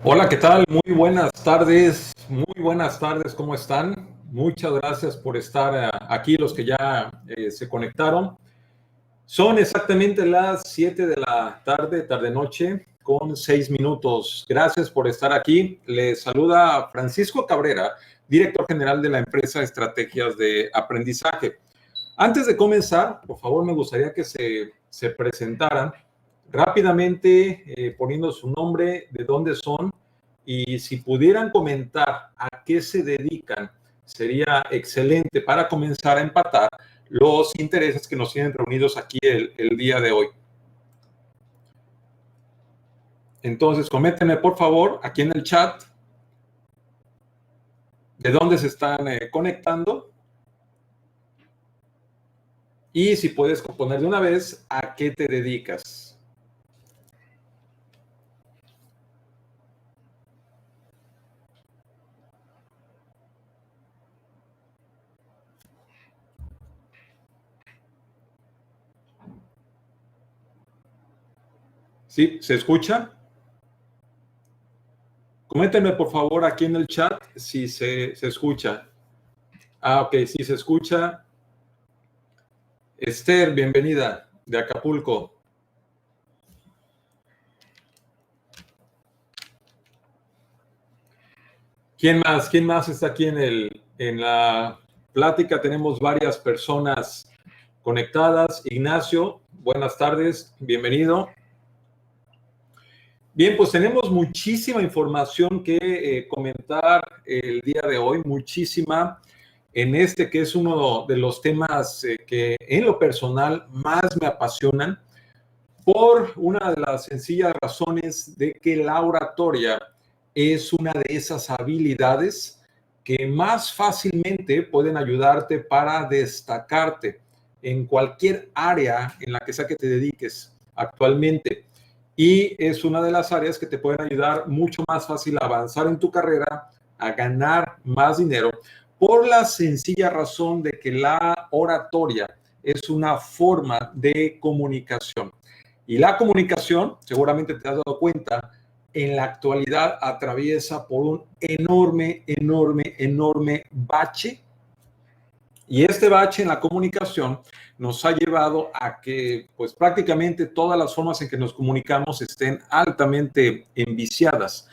Hola, ¿qué tal? Muy buenas tardes, ¿cómo están? Muchas gracias por estar aquí, los que ya se conectaron. Son exactamente las 7 de la tarde, tarde-noche, con 6 minutos. Gracias por estar aquí. Les saluda Francisco Cabrera, director general de la empresa Estrategias de Aprendizaje. Antes de comenzar, por favor, me gustaría que se presentaran rápidamente, poniendo su nombre, de dónde son, y si pudieran comentar a qué se dedican, sería excelente para comenzar a empatar los intereses que nos tienen reunidos aquí el día de hoy. Entonces, coméntenme, por favor, aquí en el chat, de dónde se están conectando. Y si puedes poner de una vez, ¿a qué te dedicas? ¿Sí? ¿Se escucha? Coméntenme, por favor, aquí en el chat si se escucha. Ah, ok, sí se escucha. Esther, bienvenida, de Acapulco. ¿Quién más? ¿Quién más está aquí en la plática? Tenemos varias personas conectadas. Ignacio, buenas tardes, bienvenido. Bien, pues tenemos muchísima información que comentar el día de hoy, muchísima en este que es uno de los temas que en lo personal más me apasionan por una de las sencillas razones de que la oratoria es una de esas habilidades que más fácilmente pueden ayudarte para destacarte en cualquier área en la que sea que te dediques actualmente. Y es una de las áreas que te pueden ayudar mucho más fácil a avanzar en tu carrera, a ganar más dinero, por la sencilla razón de que la oratoria es una forma de comunicación. Y la comunicación, seguramente te has dado cuenta, en la actualidad atraviesa por un enorme bache. Y este bache en la comunicación nos ha llevado a que pues prácticamente todas las formas en que nos comunicamos estén altamente enviciadas.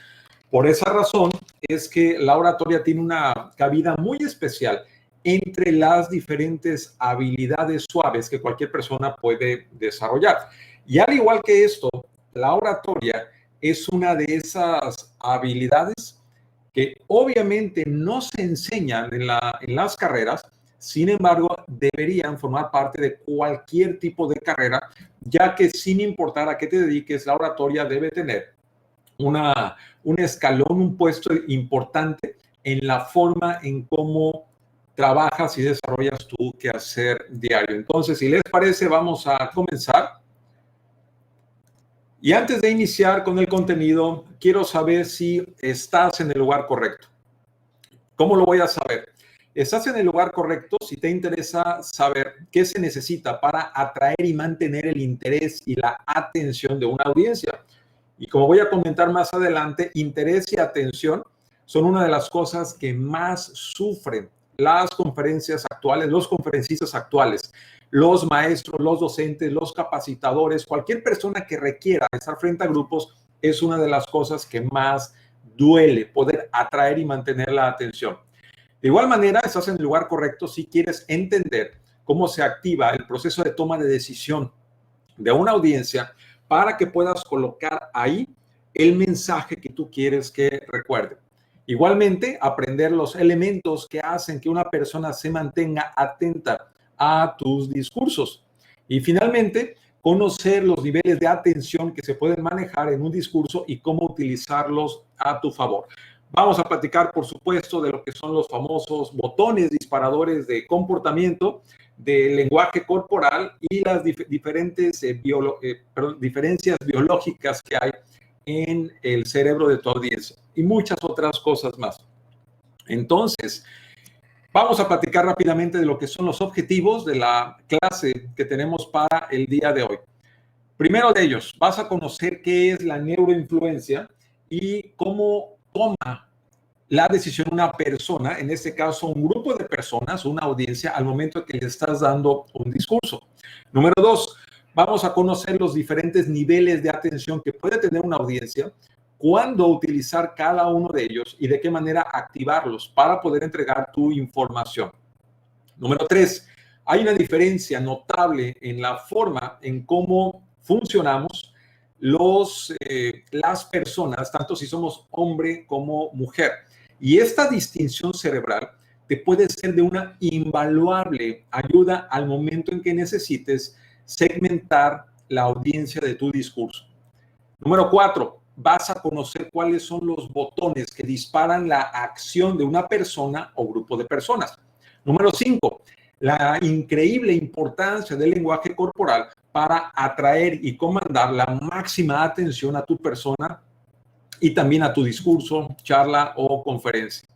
Por esa razón es que la oratoria tiene una cabida muy especial entre las diferentes habilidades suaves que cualquier persona puede desarrollar. Y al igual que esto, la oratoria es una de esas habilidades que obviamente no se enseñan en las carreras, sin embargo, deberían formar parte de cualquier tipo de carrera, ya que sin importar a qué te dediques, la oratoria debe tener un escalón, un puesto importante en la forma en cómo trabajas y desarrollas tu quehacer diario. Entonces, si les parece, vamos a comenzar. Y antes de iniciar con el contenido, quiero saber si estás en el lugar correcto. ¿Cómo lo voy a saber? Estás en el lugar correcto si te interesa saber qué se necesita para atraer y mantener el interés y la atención de una audiencia. Y como voy a comentar más adelante, interés y atención son una de las cosas que más sufren las conferencias actuales, los conferencistas actuales, los maestros, los docentes, los capacitadores, cualquier persona que requiera estar frente a grupos, es una de las cosas que más duele, poder atraer y mantener la atención. De igual manera, estás en el lugar correcto si quieres entender cómo se activa el proceso de toma de decisión de una audiencia para que puedas colocar ahí el mensaje que tú quieres que recuerde. Igualmente, aprender los elementos que hacen que una persona se mantenga atenta a tus discursos. Y finalmente, conocer los niveles de atención que se pueden manejar en un discurso y cómo utilizarlos a tu favor. Vamos a platicar, por supuesto, de lo que son los famosos botones disparadores de comportamiento, del lenguaje corporal y las diferentes diferencias biológicas que hay en el cerebro de tu audiencia y muchas otras cosas más. Entonces, vamos a platicar rápidamente de lo que son los objetivos de la clase que tenemos para el día de hoy. Primero de ellos, vas a conocer qué es la neuroinfluencia y cómo toma la decisión una persona, en este caso un grupo de personas, una audiencia, al momento que le estás dando un discurso. Número 2, vamos a conocer los diferentes niveles de atención que puede tener una audiencia, cuándo utilizar cada uno de ellos y de qué manera activarlos para poder entregar tu información. Número 3, hay una diferencia notable en la forma en cómo funcionamos las personas, tanto si somos hombre como mujer. Y esta distinción cerebral te puede ser de una invaluable ayuda al momento en que necesites segmentar la audiencia de tu discurso. Número 4, vas a conocer cuáles son los botones que disparan la acción de una persona o grupo de personas. Número 5, la increíble importancia del lenguaje corporal para atraer y comandar la máxima atención a tu persona y también a tu discurso, charla o conferencia.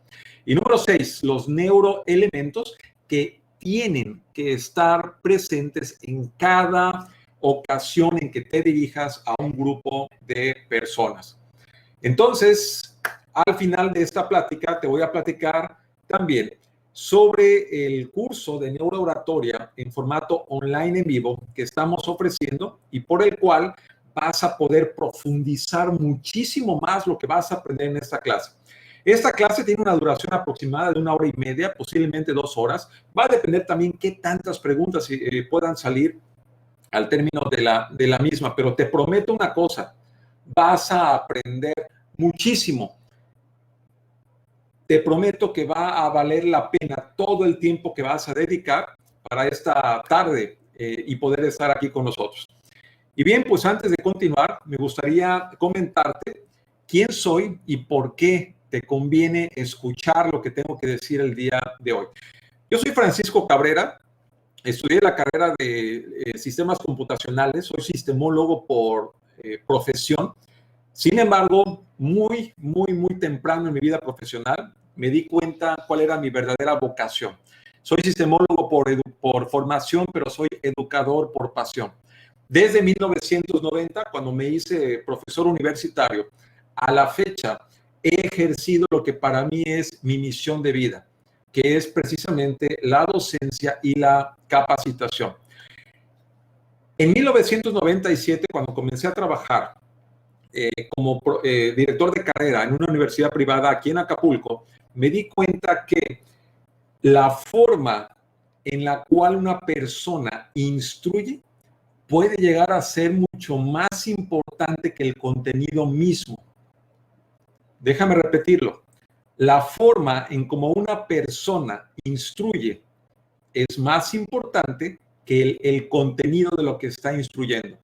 Y número 6, los neuroelementos que tienen que estar presentes en cada ocasión en que te dirijas a un grupo de personas. Entonces, al final de esta plática te voy a platicar también sobre el curso de neurooratoria en formato online en vivo que estamos ofreciendo y por el cual vas a poder profundizar muchísimo más lo que vas a aprender en esta clase. Esta clase tiene una duración aproximada de 1 hora y media, posiblemente 2 horas. Va a depender también qué tantas preguntas puedan salir al término de la misma, pero te prometo una cosa, vas a aprender muchísimo. Te prometo que va a valer la pena todo el tiempo que vas a dedicar para esta tarde y poder estar aquí con nosotros. Y bien, pues antes de continuar, me gustaría comentarte quién soy y por qué te conviene escuchar lo que tengo que decir el día de hoy. Yo soy Francisco Cabrera, estudié la carrera de sistemas computacionales, soy sistemólogo por profesión. Sin embargo, muy temprano en mi vida profesional, me di cuenta cuál era mi verdadera vocación. Soy sistemólogo por formación, pero soy educador por pasión. Desde 1990, cuando me hice profesor universitario, a la fecha he ejercido lo que para mí es mi misión de vida, que es precisamente la docencia y la capacitación. En 1997, cuando comencé a trabajar como director de carrera en una universidad privada aquí en Acapulco, me di cuenta que la forma en la cual una persona instruye puede llegar a ser mucho más importante que el contenido mismo. Déjame repetirlo. La forma en cómo una persona instruye es más importante que el contenido de lo que está instruyendo.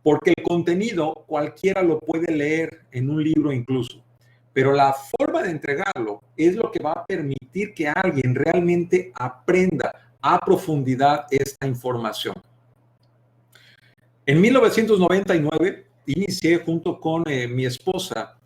Porque el contenido cualquiera lo puede leer en un libro incluso, pero la forma de entregarlo es lo que va a permitir que alguien realmente aprenda a profundidad esta información. En 1999 inicié junto con mi esposa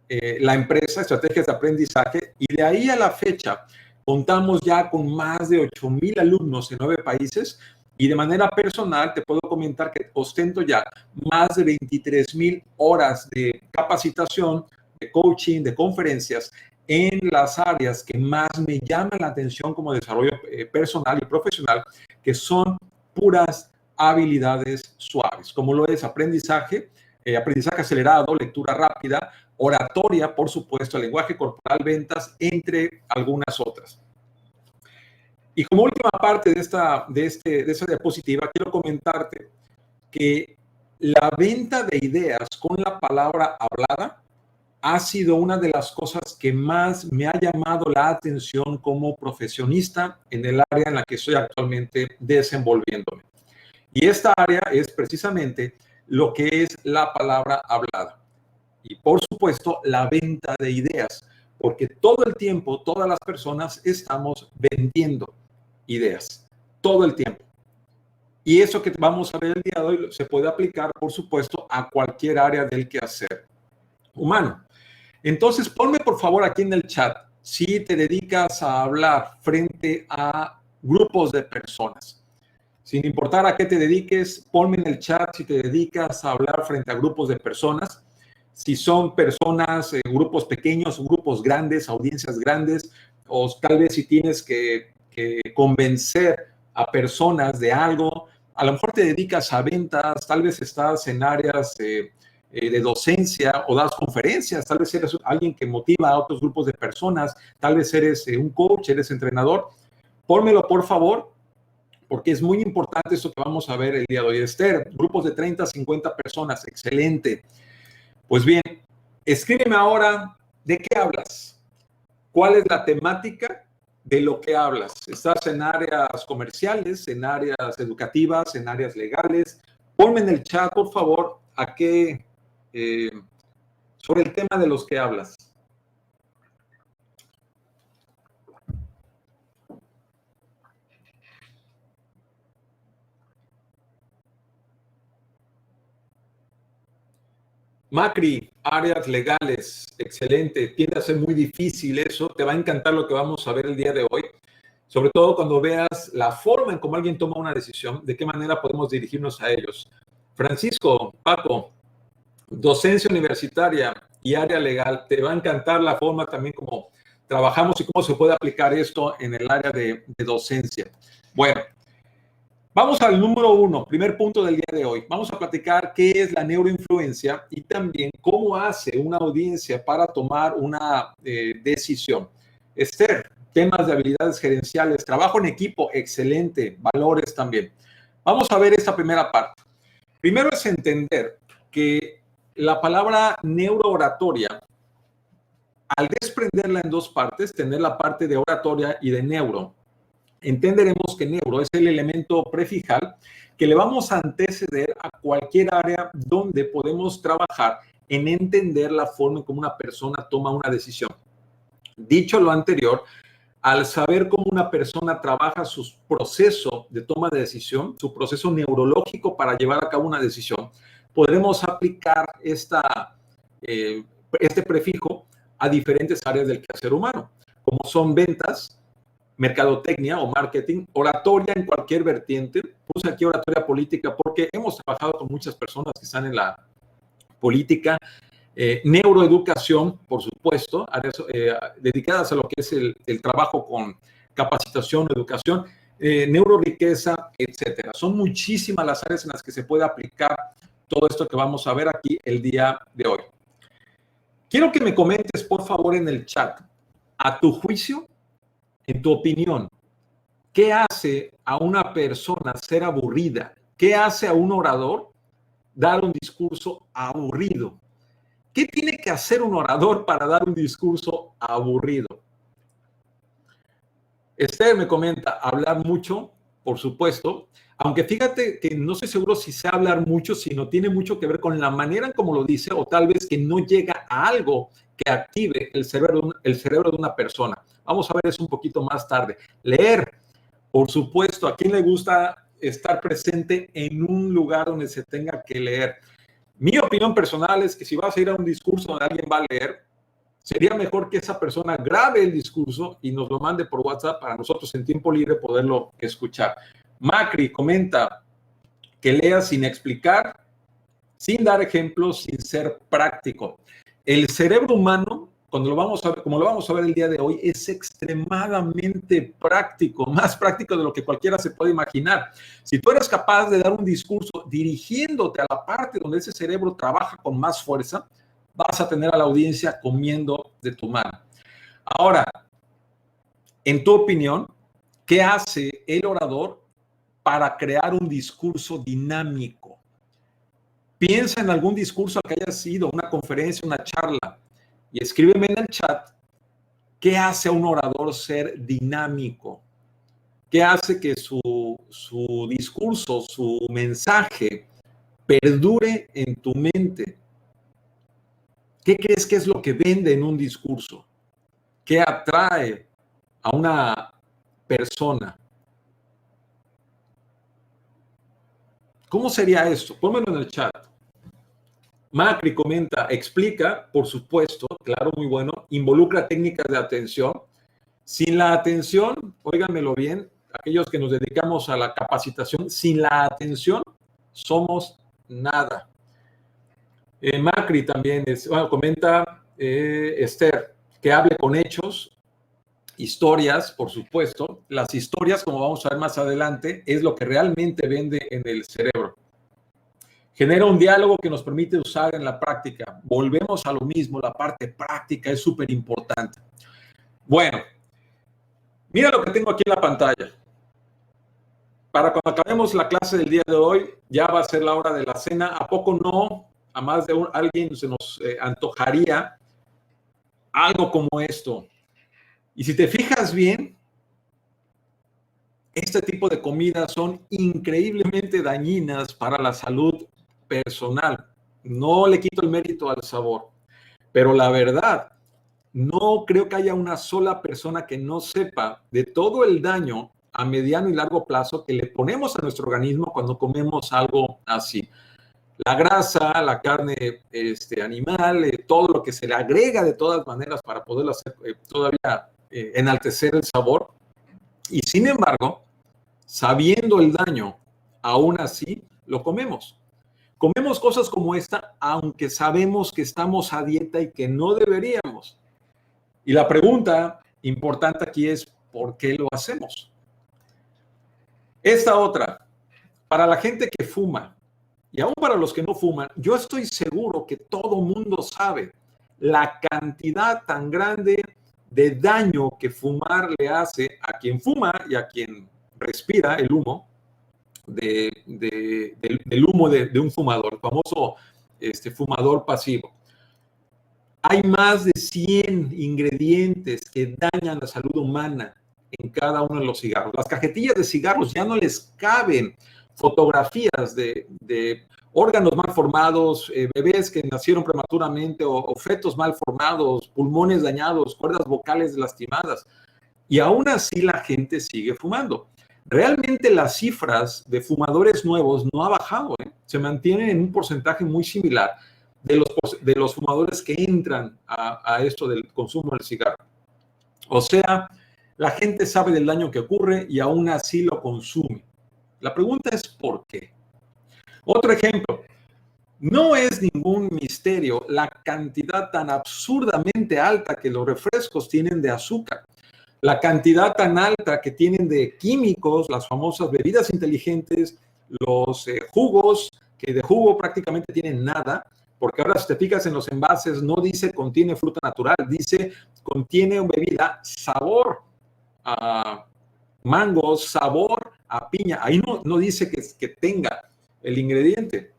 la empresa Estrategias de Aprendizaje y de ahí a la fecha contamos ya con más de 8,000 alumnos en 9 países. Y de manera personal te puedo comentar que ostento ya más de 23,000 horas de capacitación, de coaching, de conferencias en las áreas que más me llaman la atención como desarrollo personal y profesional, que son puras habilidades suaves, como lo es aprendizaje, aprendizaje acelerado, lectura rápida, oratoria, por supuesto, lenguaje corporal, ventas, entre algunas otras. Y como última parte de esta diapositiva, quiero comentarte que la venta de ideas con la palabra hablada ha sido una de las cosas que más me ha llamado la atención como profesionista en el área en la que estoy actualmente desenvolviéndome. Y esta área es precisamente lo que es la palabra hablada. Y por supuesto, la venta de ideas, porque todo el tiempo, todas las personas estamos vendiendo ideas, todo el tiempo. Y eso que vamos a ver el día de hoy se puede aplicar, por supuesto, a cualquier área del quehacer humano. Entonces, ponme por favor aquí en el chat si te dedicas a hablar frente a grupos de personas. Sin importar a qué te dediques, ponme en el chat si te dedicas a hablar frente a grupos de personas. si son personas, grupos pequeños, grupos grandes, audiencias grandes, o tal vez si tienes que convencer a personas de algo, a lo mejor te dedicas a ventas, tal vez estás en áreas de docencia o das conferencias, tal vez eres alguien que motiva a otros grupos de personas, tal vez eres un coach, eres entrenador. Pónmelo, por favor, porque es muy importante esto que vamos a ver el día de hoy. Esther, grupos de 30 a 50 personas, excelente. Pues bien, escríbeme ahora, ¿de qué hablas? ¿Cuál es la temática de lo que hablas? ¿Estás en áreas comerciales, en áreas educativas, en áreas legales? Ponme en el chat, por favor, sobre el tema de los que hablas. Macri, áreas legales, excelente. Tiende a ser muy difícil eso. Te va a encantar lo que vamos a ver el día de hoy. Sobre todo cuando veas la forma en cómo alguien toma una decisión, de qué manera podemos dirigirnos a ellos. Francisco, Paco, docencia universitaria y área legal. Te va a encantar la forma también como trabajamos y cómo se puede aplicar esto en el área de docencia. Bueno, vamos al número 1, primer punto del día de hoy. Vamos a platicar qué es la neuroinfluencia y también cómo hace una audiencia para tomar una decisión. Esther, temas de habilidades gerenciales, trabajo en equipo, excelente, valores también. Vamos a ver esta primera parte. Primero es entender que la palabra neurooratoria, al desprenderla en dos partes, tener la parte de oratoria y de neuro, entenderemos que neuro es el elemento prefijal que le vamos a anteceder a cualquier área donde podemos trabajar en entender la forma en cómo una persona toma una decisión. Dicho lo anterior, al saber cómo una persona trabaja su proceso de toma de decisión, su proceso neurológico para llevar a cabo una decisión, podremos aplicar este prefijo a diferentes áreas del quehacer humano, como son ventas, mercadotecnia o marketing, oratoria en cualquier vertiente. Puse aquí oratoria política porque hemos trabajado con muchas personas que están en la política, neuroeducación, por supuesto, áreas dedicadas a lo que es el trabajo con capacitación, educación, neuroriqueza, etcétera. Son muchísimas las áreas en las que se puede aplicar todo esto que vamos a ver aquí el día de hoy. Quiero que me comentes, por favor, en el chat, a tu juicio, en tu opinión, ¿qué hace a una persona ser aburrida? ¿Qué hace a un orador dar un discurso aburrido? ¿Qué tiene que hacer un orador para dar un discurso aburrido? Esther me comenta, hablar mucho, por supuesto, aunque fíjate que no estoy seguro si sé hablar mucho, sino tiene mucho que ver con la manera en cómo lo dice o tal vez que no llega a algo que active el cerebro de una persona. Vamos a ver eso un poquito más tarde. Leer, por supuesto, ¿a quién le gusta estar presente en un lugar donde se tenga que leer? Mi opinión personal es que si vas a ir a un discurso donde alguien va a leer, sería mejor que esa persona grabe el discurso y nos lo mande por WhatsApp para nosotros en tiempo libre poderlo escuchar. Macri comenta que lea sin explicar, sin dar ejemplos, sin ser práctico. El cerebro humano, cuando lo vamos a ver, como lo vamos a ver el día de hoy, es extremadamente práctico, más práctico de lo que cualquiera se puede imaginar. Si tú eres capaz de dar un discurso dirigiéndote a la parte donde ese cerebro trabaja con más fuerza, vas a tener a la audiencia comiendo de tu mano. Ahora, en tu opinión, ¿qué hace el orador para crear un discurso dinámico? Piensa en algún discurso que haya sido, una conferencia, una charla, y escríbeme en el chat qué hace a un orador ser dinámico, qué hace que su discurso, su mensaje perdure en tu mente. ¿Qué crees que es lo que vende en un discurso? ¿Qué atrae a una persona? ¿Cómo sería esto? Pónmelo en el chat. Macri comenta, explica, por supuesto, claro, muy bueno, involucra técnicas de atención. Sin la atención, óiganmelo bien, aquellos que nos dedicamos a la capacitación, sin la atención somos nada. Macri también comenta Esther, que hable con hechos, historias, por supuesto. Las historias, como vamos a ver más adelante, es lo que realmente vende en el cerebro. Genera un diálogo que nos permite usar en la práctica. Volvemos a lo mismo, la parte práctica es súper importante. Bueno, mira lo que tengo aquí en la pantalla. Para cuando acabemos la clase del día de hoy, ya va a ser la hora de la cena. ¿A poco no? A más de alguien se nos antojaría algo como esto. Y si te fijas bien, este tipo de comidas son increíblemente dañinas para la salud personal. No le quito el mérito al sabor, pero la verdad, no creo que haya una sola persona que no sepa de todo el daño a mediano y largo plazo que le ponemos a nuestro organismo cuando comemos algo así. La grasa, la carne animal, todo lo que se le agrega de todas maneras para poder hacer todavía enaltecer el sabor. Y sin embargo, sabiendo el daño, aún así lo comemos. Comemos cosas como esta, aunque sabemos que estamos a dieta y que no deberíamos. Y la pregunta importante aquí es, ¿por qué lo hacemos? Esta otra, para la gente que fuma, y aún para los que no fuman, yo estoy seguro que todo mundo sabe la cantidad tan grande de daño que fumar le hace a quien fuma y a quien respira el humo del humo de un fumador, el famoso fumador pasivo. Hay más de 100 ingredientes que dañan la salud humana en cada uno de los cigarros. Las cajetillas de cigarros ya no les caben fotografías de órganos mal formados, bebés que nacieron prematuramente o fetos mal formados, pulmones dañados, cuerdas vocales lastimadas. Y aún así la gente sigue fumando. Realmente las cifras de fumadores nuevos no ha bajado, se mantienen en un porcentaje muy similar de los fumadores que entran a esto del consumo del cigarro. O sea, la gente sabe del daño que ocurre y aún así lo consume. La pregunta es ¿por qué? Otro ejemplo, no es ningún misterio la cantidad tan absurdamente alta que los refrescos tienen de azúcar. La cantidad tan alta que tienen de químicos, las famosas bebidas inteligentes, los jugos, que de jugo prácticamente tienen nada, porque ahora si te fijas en los envases no dice contiene fruta natural, dice contiene bebida, sabor a mango, sabor a piña. Ahí no dice que tenga el ingrediente.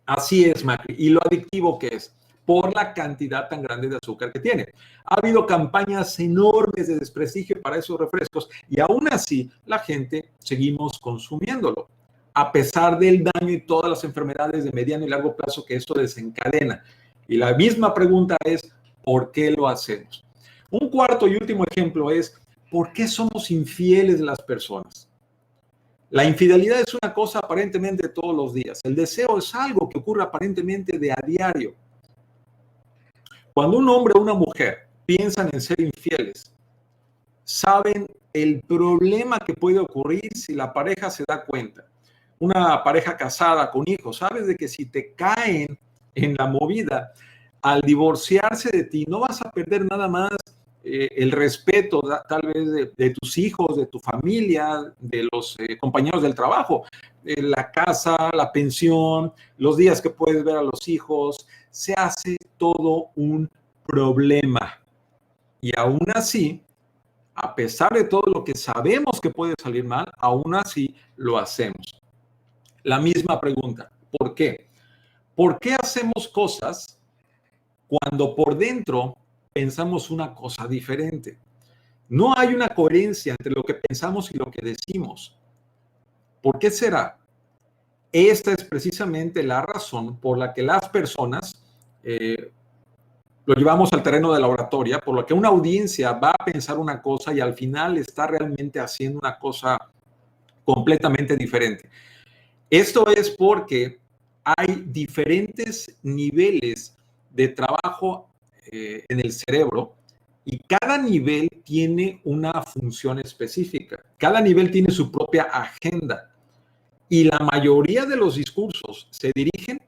Así es, Macri. Y lo adictivo que es por la cantidad tan grande de azúcar que tiene. Ha habido campañas enormes de desprestigio para esos refrescos y aún así la gente seguimos consumiéndolo, a pesar del daño y todas las enfermedades de mediano y largo plazo que esto desencadena. Y la misma pregunta es, ¿por qué lo hacemos? Un cuarto y último ejemplo es, ¿por qué somos infieles las personas? La infidelidad es una cosa aparentemente de todos los días. El deseo es algo que ocurre aparentemente de a diario. Cuando un hombre o una mujer piensan en ser infieles, saben el problema que puede ocurrir si la pareja se da cuenta. Una pareja casada con hijos, sabes de que si te caen en la movida, al divorciarse de ti, no vas a perder nada más el respeto tal vez de tus hijos, de tu familia, de los compañeros del trabajo, la casa, la pensión, los días que puedes ver a los hijos, se hace todo un problema. Y aún así, a pesar de todo lo que sabemos que puede salir mal, aún así lo hacemos. La misma pregunta, ¿por qué? ¿Por qué hacemos cosas cuando por dentro pensamos una cosa diferente? No hay una coherencia entre lo que pensamos y lo que decimos. ¿Por qué será? Esta es precisamente la razón por la que las personas lo llevamos al terreno de la oratoria, por lo que una audiencia va a pensar una cosa y al final está realmente haciendo una cosa completamente diferente. Esto es porque hay diferentes niveles de trabajo en el cerebro y cada nivel tiene una función específica. Cada nivel tiene su propia agenda y la mayoría de los discursos se dirigen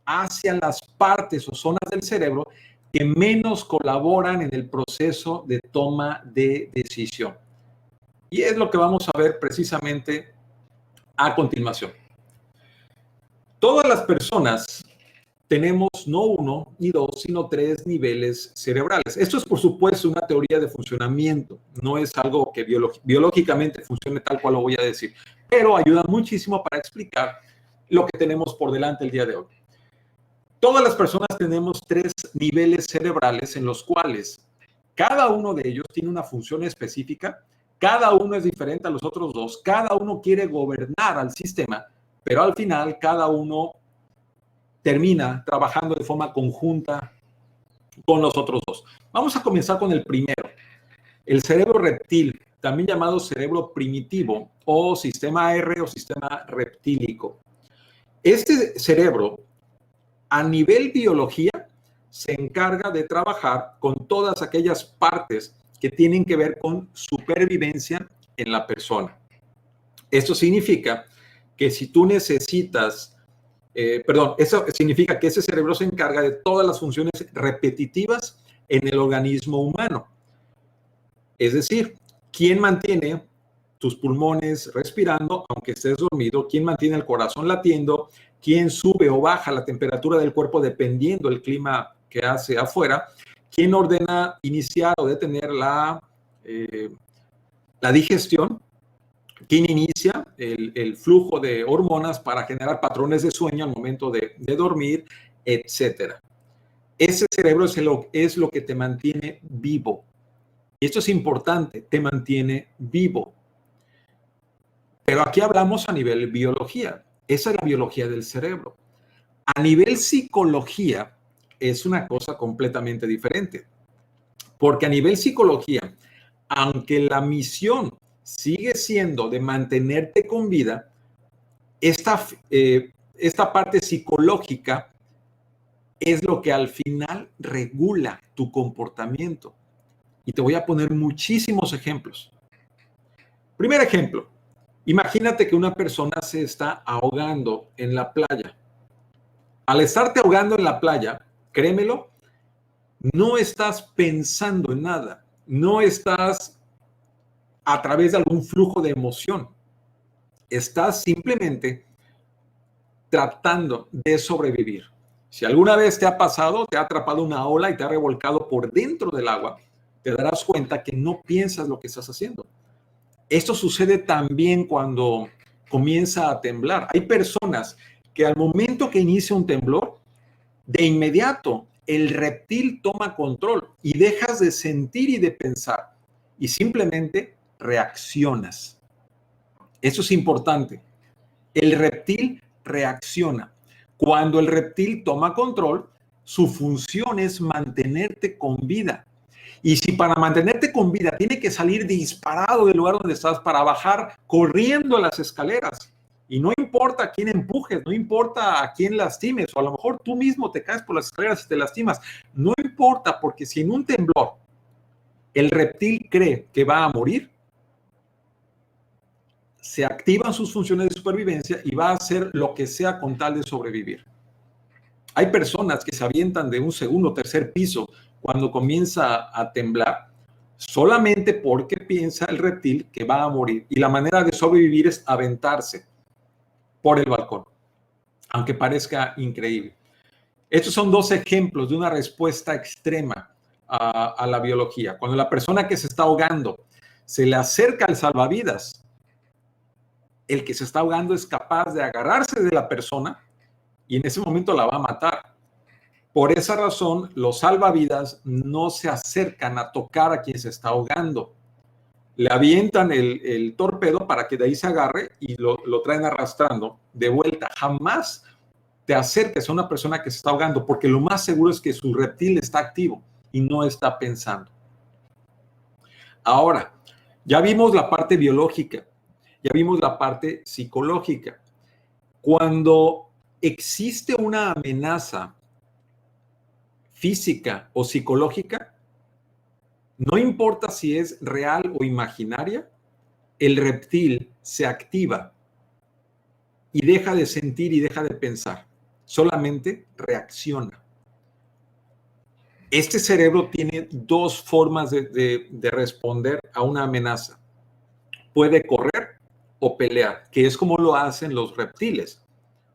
hacia las partes o zonas del cerebro que menos colaboran en el proceso de toma de decisión. Y es lo que vamos a ver precisamente a continuación. Todas las personas tenemos no uno ni dos, sino tres niveles cerebrales. Esto es, por supuesto, una teoría de funcionamiento. No es algo que biológicamente funcione tal cual lo voy a decir, pero ayuda muchísimo para explicar lo que tenemos por delante el día de hoy. Todas las personas tenemos tres niveles cerebrales en los cuales cada uno de ellos tiene una función específica, cada uno es diferente a los otros dos, cada uno quiere gobernar al sistema, pero al final cada uno termina trabajando de forma conjunta con los otros dos. Vamos a comenzar con el primero, el cerebro reptil, también llamado cerebro primitivo o sistema R o sistema reptílico. Este cerebro, a nivel biología, se encarga de trabajar con todas aquellas partes que tienen que ver con supervivencia en la persona. Esto significa que si tú necesitas, eso significa que ese cerebro se encarga de todas las funciones repetitivas en el organismo humano. Es decir, ¿quién mantiene tus pulmones respirando aunque estés dormido? ¿Quién mantiene el corazón latiendo? ¿Quién sube o baja la temperatura del cuerpo dependiendo del clima que hace afuera? ¿Quién ordena iniciar o detener la digestión? ¿Quién inicia el flujo de hormonas para generar patrones de sueño al momento de dormir, etcétera? Ese cerebro es lo que te mantiene vivo. Y esto es importante, te mantiene vivo. Pero aquí hablamos a nivel biología. Esa es la biología del cerebro. A nivel psicología es una cosa completamente diferente. Porque a nivel psicología, aunque la misión sigue siendo de mantenerte con vida, esta parte psicológica es lo que al final regula tu comportamiento. Y te voy a poner muchísimos ejemplos. Primer ejemplo, imagínate que una persona se está ahogando en la playa. Al estarte ahogando en la playa, créemelo, no estás pensando en nada, no estás a través de algún flujo de emoción. Estás simplemente tratando de sobrevivir. Si alguna vez te ha pasado, te ha atrapado una ola y te ha revolcado por dentro del agua, te darás cuenta que no piensas lo que estás haciendo. Esto sucede también cuando comienza a temblar. Hay personas que al momento que inicia un temblor, de inmediato el reptil toma control y dejas de sentir y de pensar y simplemente reaccionas. Eso es importante. El reptil reacciona. Cuando el reptil toma control, su función es mantenerte con vida. Y si para mantenerte con vida tiene que salir disparado del lugar donde estás para bajar corriendo las escaleras, y no importa a quién empujes, no importa a quién lastimes, o a lo mejor tú mismo te caes por las escaleras y te lastimas, no importa, porque si en un temblor el reptil cree que va a morir, se activan sus funciones de supervivencia y va a hacer lo que sea con tal de sobrevivir. Hay personas que se avientan de un segundo o tercer piso cuando comienza a temblar, solamente porque piensa el reptil que va a morir. Y la manera de sobrevivir es aventarse por el balcón, aunque parezca increíble. Estos son dos ejemplos de una respuesta extrema a la biología. Cuando la persona que se está ahogando se le acerca al salvavidas, el que se está ahogando es capaz de agarrarse de la persona y en ese momento la va a matar. Por esa razón, los salvavidas no se acercan a tocar a quien se está ahogando. Le avientan el torpedo para que de ahí se agarre y lo traen arrastrando de vuelta. Jamás te acerques a una persona que se está ahogando, porque lo más seguro es que su reptil está activo y no está pensando. Ahora, ya vimos la parte biológica, ya vimos la parte psicológica. Cuando existe una amenaza física o psicológica, no importa si es real o imaginaria, el reptil se activa y deja de sentir y deja de pensar. solamente reacciona. Este cerebro tiene dos formas de responder a una amenaza. Puede correr o pelear, que es como lo hacen los reptiles.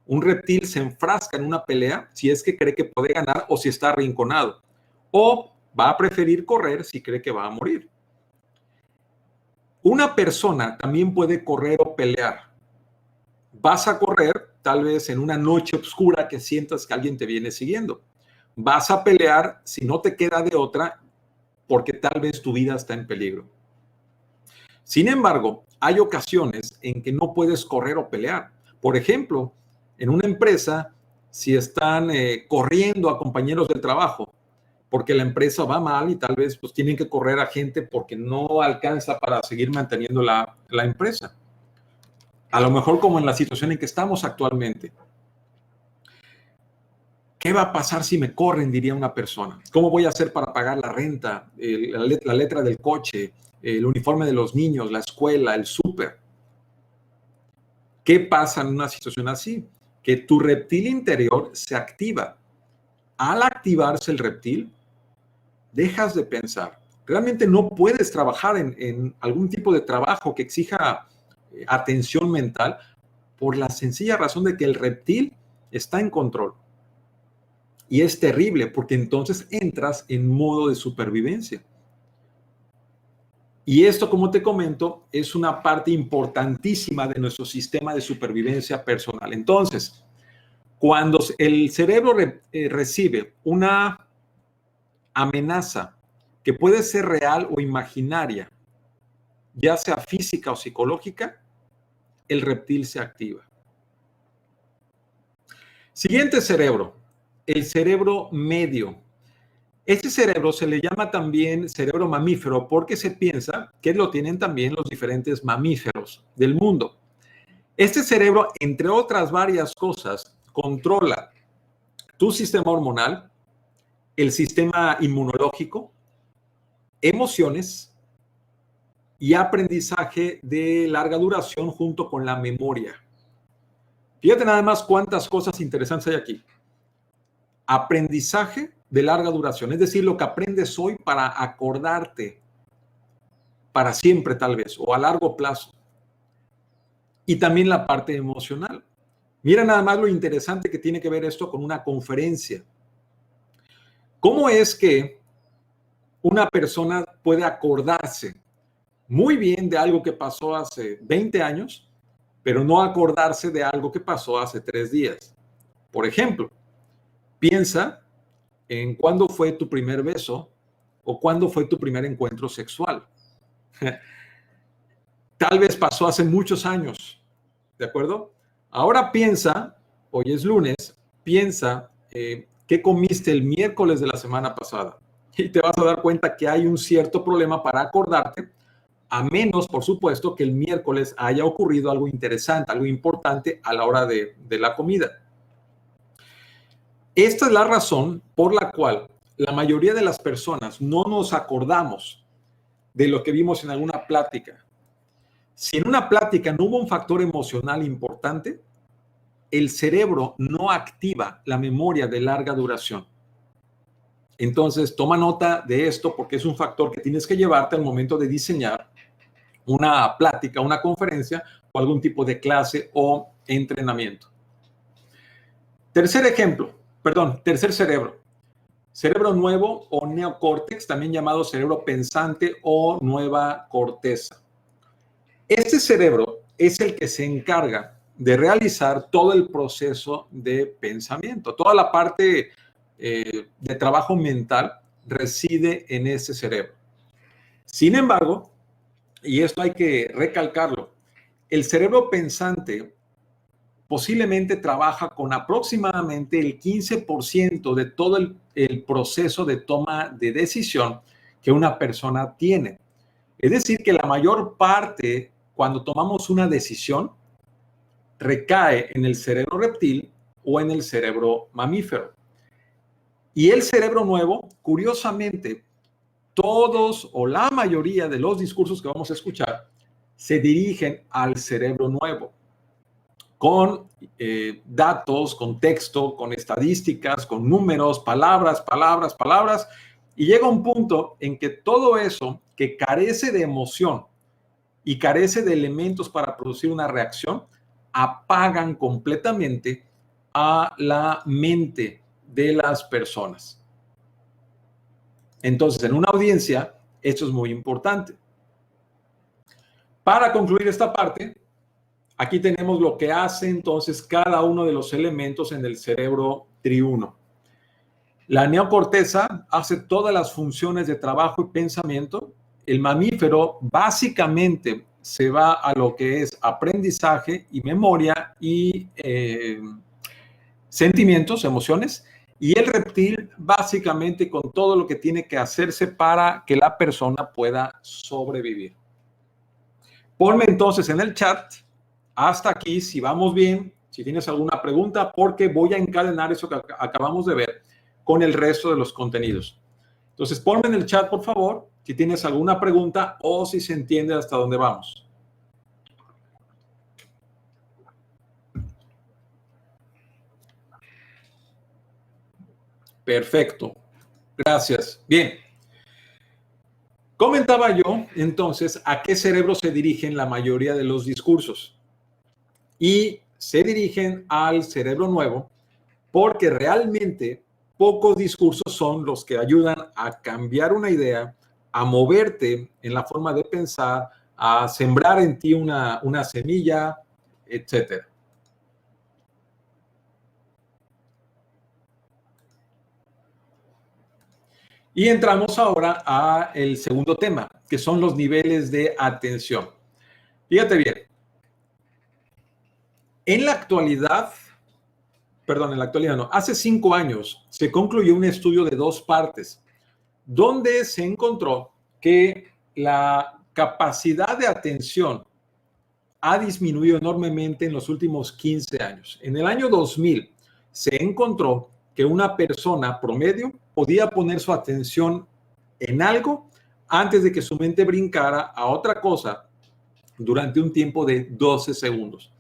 Un reptil se enfrasca en una pelea si es que cree que puede ganar o si está arrinconado. O va a preferir correr si cree que va a morir. Una persona también puede correr o pelear. Vas a correr tal vez en una noche oscura que sientas que alguien te viene siguiendo. Vas a pelear si no te queda de otra porque tal vez tu vida está en peligro. Sin embargo, hay ocasiones en que no puedes correr o pelear. Por ejemplo, en una empresa, si están corriendo a compañeros del trabajo porque la empresa va mal y tal vez pues tienen que correr a gente porque no alcanza para seguir manteniendo la empresa. A lo mejor como en la situación en que estamos actualmente. ¿Qué va a pasar si me corren? Diría una persona. ¿Cómo voy a hacer para pagar la renta, la letra del coche, el uniforme de los niños, la escuela, el súper? ¿Qué pasa en una situación así? Que tu reptil interior se activa. Al activarse el reptil, dejas de pensar. Realmente no puedes trabajar en algún tipo de trabajo que exija atención mental por la sencilla razón de que el reptil está en control. Y es terrible porque entonces entras en modo de supervivencia. Y esto, como te comento, es una parte importantísima de nuestro sistema de supervivencia personal. Entonces, cuando el cerebro recibe una amenaza que puede ser real o imaginaria, ya sea física o psicológica, el reptil se activa. Siguiente cerebro, el cerebro medio. Este cerebro se le llama también cerebro mamífero porque se piensa que lo tienen también los diferentes mamíferos del mundo. Este cerebro, entre otras varias cosas, controla tu sistema hormonal, el sistema inmunológico, emociones y aprendizaje de larga duración junto con la memoria. Fíjate nada más cuántas cosas interesantes hay aquí. Aprendizaje de larga duración, es decir, lo que aprendes hoy para acordarte para siempre tal vez o a largo plazo. Y también la parte emocional. Mira nada más lo interesante que tiene que ver esto con una conferencia. ¿Cómo es que una persona puede acordarse muy bien de algo que pasó hace 20 años, pero no acordarse de algo que pasó hace 3 días? Por ejemplo, piensa en cuándo fue tu primer beso o cuándo fue tu primer encuentro sexual. Tal vez pasó hace muchos años, ¿de acuerdo? Ahora piensa, hoy es lunes, piensa qué comiste el miércoles de la semana pasada y te vas a dar cuenta que hay un cierto problema para acordarte, a menos, por supuesto, que el miércoles haya ocurrido algo interesante, algo importante a la hora de la comida. Esta es la razón por la cual la mayoría de las personas no nos acordamos de lo que vimos en alguna plática. Si en una plática no hubo un factor emocional importante, el cerebro no activa la memoria de larga duración. Entonces, toma nota de esto porque es un factor que tienes que llevarte al momento de diseñar una plática, una conferencia o algún tipo de clase o entrenamiento. Tercer cerebro. Cerebro nuevo o neocórtex, también llamado cerebro pensante o nueva corteza. Este cerebro es el que se encarga de realizar todo el proceso de pensamiento. Toda la parte de trabajo mental reside en ese cerebro. Sin embargo, y esto hay que recalcarlo, el cerebro pensante posiblemente trabaja con aproximadamente el 15% de todo el proceso de toma de decisión que una persona tiene. Es decir, que la mayor parte, cuando tomamos una decisión, recae en el cerebro reptil o en el cerebro mamífero. Y el cerebro nuevo, curiosamente, todos o la mayoría de los discursos que vamos a escuchar se dirigen al cerebro nuevo. con datos, con texto, con estadísticas, con números, palabras, palabras, palabras, y llega un punto en que todo eso que carece de emoción y carece de elementos para producir una reacción, apagan completamente a la mente de las personas. Entonces, en una audiencia, esto es muy importante. Para concluir esta parte, aquí tenemos lo que hace entonces cada uno de los elementos en el cerebro triuno. La neocorteza hace todas las funciones de trabajo y pensamiento. El mamífero básicamente se va a lo que es aprendizaje y memoria y sentimientos, emociones. Y el reptil básicamente con todo lo que tiene que hacerse para que la persona pueda sobrevivir. Ponme entonces en el chat, hasta aquí, si vamos bien, si tienes alguna pregunta, porque voy a encadenar eso que acabamos de ver con el resto de los contenidos. Entonces, ponme en el chat, por favor, si tienes alguna pregunta o si se entiende hasta dónde vamos. Perfecto. Gracias. Bien. Comentaba yo, entonces, a qué cerebro se dirigen la mayoría de los discursos. Y se dirigen al cerebro nuevo porque realmente pocos discursos son los que ayudan a cambiar una idea, a moverte en la forma de pensar, a sembrar en ti una semilla, etc. Y entramos ahora a el segundo tema, que son los niveles de atención. Fíjate bien. En la actualidad no, hace 5 años se concluyó un estudio de 2 partes, donde se encontró que la capacidad de atención ha disminuido enormemente en los últimos 15 años. En el año 2000 se encontró que una persona promedio podía poner su atención en algo antes de que su mente brincara a otra cosa durante un tiempo de 12 segundos.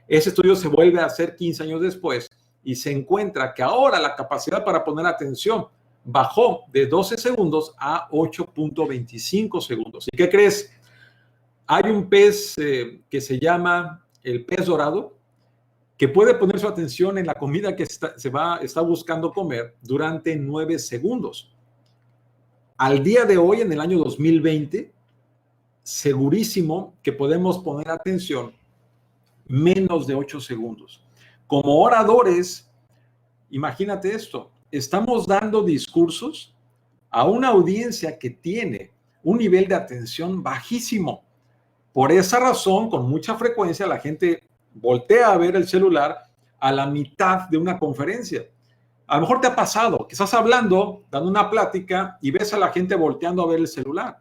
Ese estudio se vuelve a hacer 15 años después y se encuentra que ahora la capacidad para poner atención bajó de 12 segundos a 8.25 segundos. ¿Y qué crees? Hay un pez que se llama el pez dorado que puede poner su atención en la comida que está buscando comer durante 9 segundos. Al día de hoy, en el año 2020, segurísimo que podemos poner atención menos de 8 segundos. Como oradores, imagínate esto, estamos dando discursos a una audiencia que tiene un nivel de atención bajísimo. Por esa razón, con mucha frecuencia, la gente voltea a ver el celular a la mitad de una conferencia. A lo mejor te ha pasado que estás hablando, dando una plática y ves a la gente volteando a ver el celular.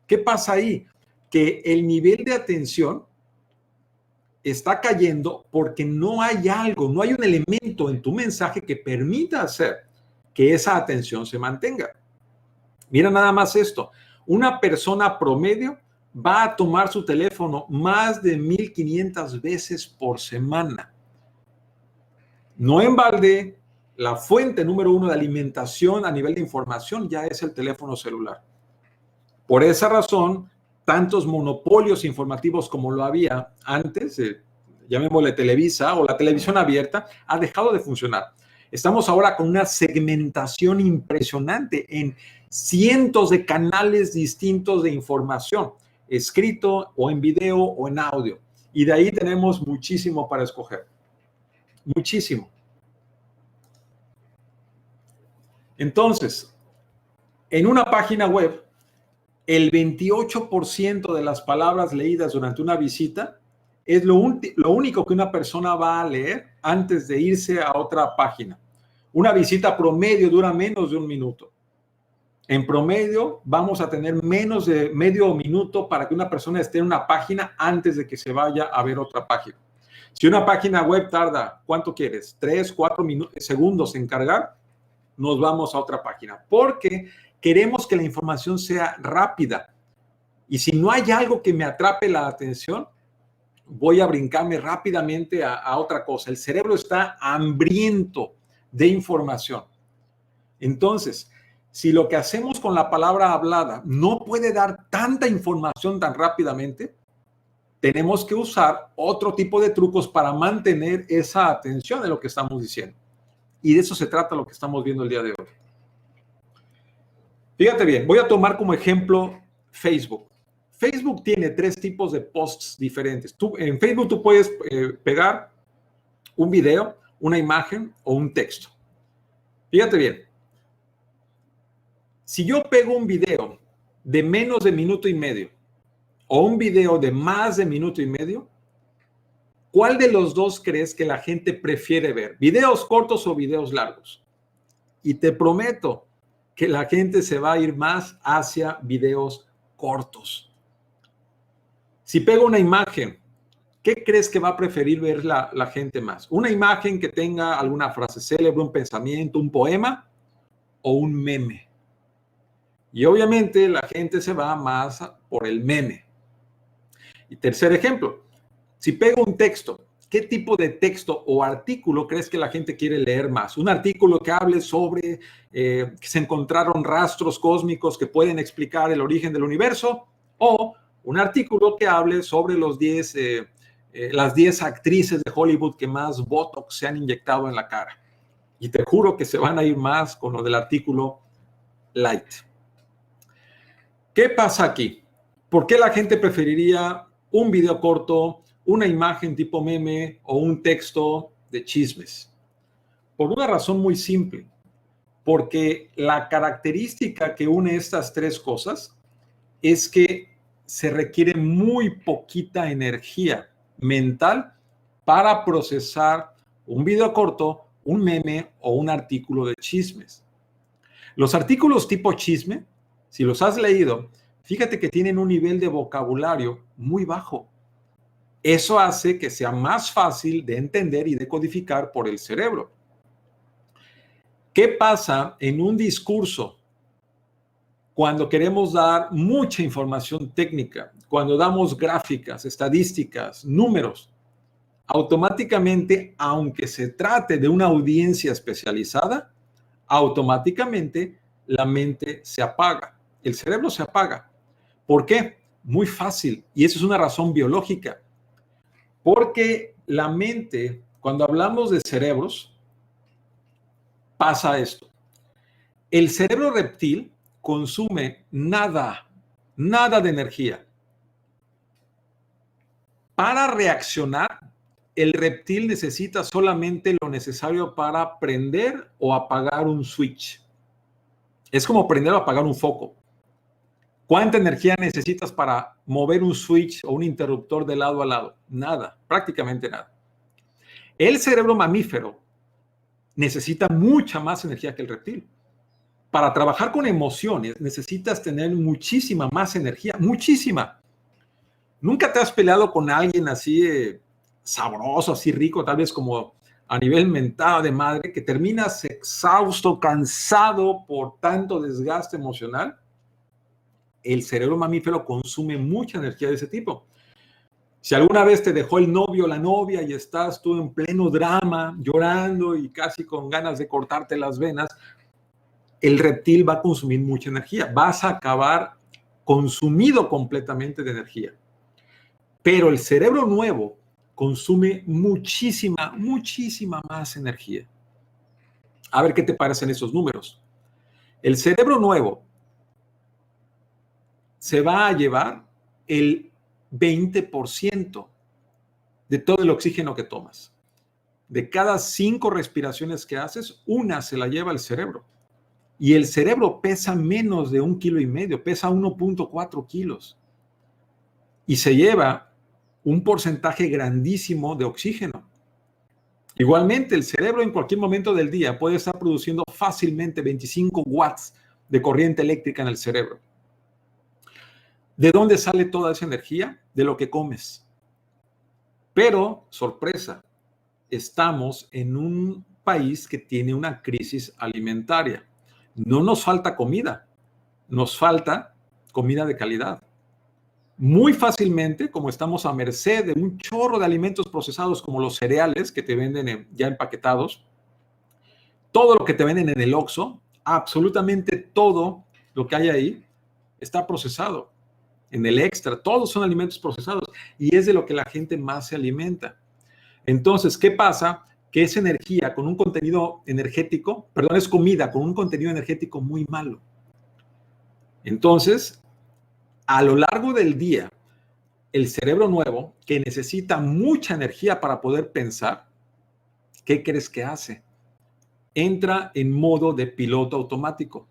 ¿Qué pasa ahí? Que el nivel de atención está cayendo porque no hay algo, no hay un elemento en tu mensaje que permita hacer que esa atención se mantenga. Mira nada más esto. Una persona promedio va a tomar su teléfono más de 1,500 veces por semana. No en balde, la fuente número 1 de alimentación a nivel de información ya es el teléfono celular. Por esa razón, tantos monopolios informativos como lo había antes, llamémosle Televisa o la televisión abierta, ha dejado de funcionar. Estamos ahora con una segmentación impresionante en cientos de canales distintos de información, escrito o en video o en audio. Y de ahí tenemos muchísimo para escoger. Muchísimo. Entonces, en una página web, el 28% de las palabras leídas durante una visita es lo único que una persona va a leer antes de irse a otra página. Una visita promedio dura menos de 1 minuto. En promedio vamos a tener menos de medio minuto para que una persona esté en una página antes de que se vaya a ver otra página. Si una página web tarda, ¿cuánto quieres? 3, 4 segundos en cargar, nos vamos a otra página. Porque queremos que la información sea rápida. Y si no hay algo que me atrape la atención, voy a brincarme rápidamente a otra cosa. El cerebro está hambriento de información. Entonces, si lo que hacemos con la palabra hablada no puede dar tanta información tan rápidamente, tenemos que usar otro tipo de trucos para mantener esa atención en lo que estamos diciendo. Y de eso se trata lo que estamos viendo el día de hoy. Fíjate bien, voy a tomar como ejemplo Facebook. Facebook tiene 3 tipos de posts diferentes. En Facebook tú puedes pegar un video, una imagen o un texto. Fíjate bien. Si yo pego un video de menos de minuto y medio o un video de más de minuto y medio, ¿cuál de los dos crees que la gente prefiere ver? ¿Videos cortos o videos largos? Y te prometo que la gente se va a ir más hacia videos cortos. Si pego una imagen, ¿qué crees que va a preferir ver la gente más? ¿Una imagen que tenga alguna frase célebre, un pensamiento, un poema o un meme? Y obviamente la gente se va más por el meme. Y tercer ejemplo, si pego un texto, ¿qué tipo de texto o artículo crees que la gente quiere leer más? ¿Un artículo que hable sobre que se encontraron rastros cósmicos que pueden explicar el origen del universo? ¿O un artículo que hable sobre las 10 actrices de Hollywood que más Botox se han inyectado en la cara? Y te juro que se van a ir más con lo del artículo light. ¿Qué pasa aquí? ¿Por qué la gente preferiría un video corto, una imagen tipo meme o un texto de chismes? Por una razón muy simple, porque la característica que une estas 3 cosas es que se requiere muy poquita energía mental para procesar un video corto, un meme o un artículo de chismes. Los artículos tipo chisme, si los has leído, fíjate que tienen un nivel de vocabulario muy bajo. Eso hace que sea más fácil de entender y de codificar por el cerebro. ¿Qué pasa en un discurso cuando queremos dar mucha información técnica, cuando damos gráficas, estadísticas, números? Automáticamente, aunque se trate de una audiencia especializada, automáticamente la mente se apaga, el cerebro se apaga. ¿Por qué? Muy fácil, y eso es una razón biológica. Porque la mente, cuando hablamos de cerebros, pasa esto. El cerebro reptil consume nada de energía. Para reaccionar, el reptil necesita solamente lo necesario para prender o apagar un switch. Es como prender o apagar un foco. ¿Cuánta energía necesitas para mover un switch o un interruptor de lado a lado? Nada, prácticamente nada. El cerebro mamífero necesita mucha más energía que el reptil. Para trabajar con emociones necesitas tener muchísima más energía, muchísima. ¿Nunca te has peleado con alguien así sabroso, así rico, tal vez como a nivel mental de madre, que terminas exhausto, cansado por tanto desgaste emocional? El cerebro mamífero consume mucha energía de ese tipo. Si alguna vez te dejó el novio o la novia y estás tú en pleno drama, llorando y casi con ganas de cortarte las venas, el reptil va a consumir mucha energía. Vas a acabar consumido completamente de energía. Pero el cerebro nuevo consume muchísima más energía. A ver qué te parecen esos números. El cerebro nuevo se va a llevar el 20% de todo el oxígeno que tomas. De cada 5 respiraciones que haces, una se la lleva el cerebro. Y el cerebro pesa menos de 1,5 kilos, pesa 1.4 kilos. Y se lleva un porcentaje grandísimo de oxígeno. Igualmente, el cerebro en cualquier momento del día puede estar produciendo fácilmente 25 watts de corriente eléctrica en el cerebro. ¿De dónde sale toda esa energía? De lo que comes. Pero, sorpresa, estamos en un país que tiene una crisis alimentaria. No nos falta comida, nos falta comida de calidad. muy fácilmente, como estamos a merced de un chorro de alimentos procesados como los cereales que te venden ya empaquetados, todo lo que te venden en el Oxxo, absolutamente todo lo que hay ahí está procesado. En el Extra, todos son alimentos procesados y es de lo que la gente más se alimenta. Entonces, ¿qué pasa? Que es energía con un contenido energético, perdón, es comida con un contenido energético muy malo. Entonces, a lo largo del día, el cerebro nuevo, que necesita mucha energía para poder pensar, ¿qué crees que hace? Entra en modo de piloto automático.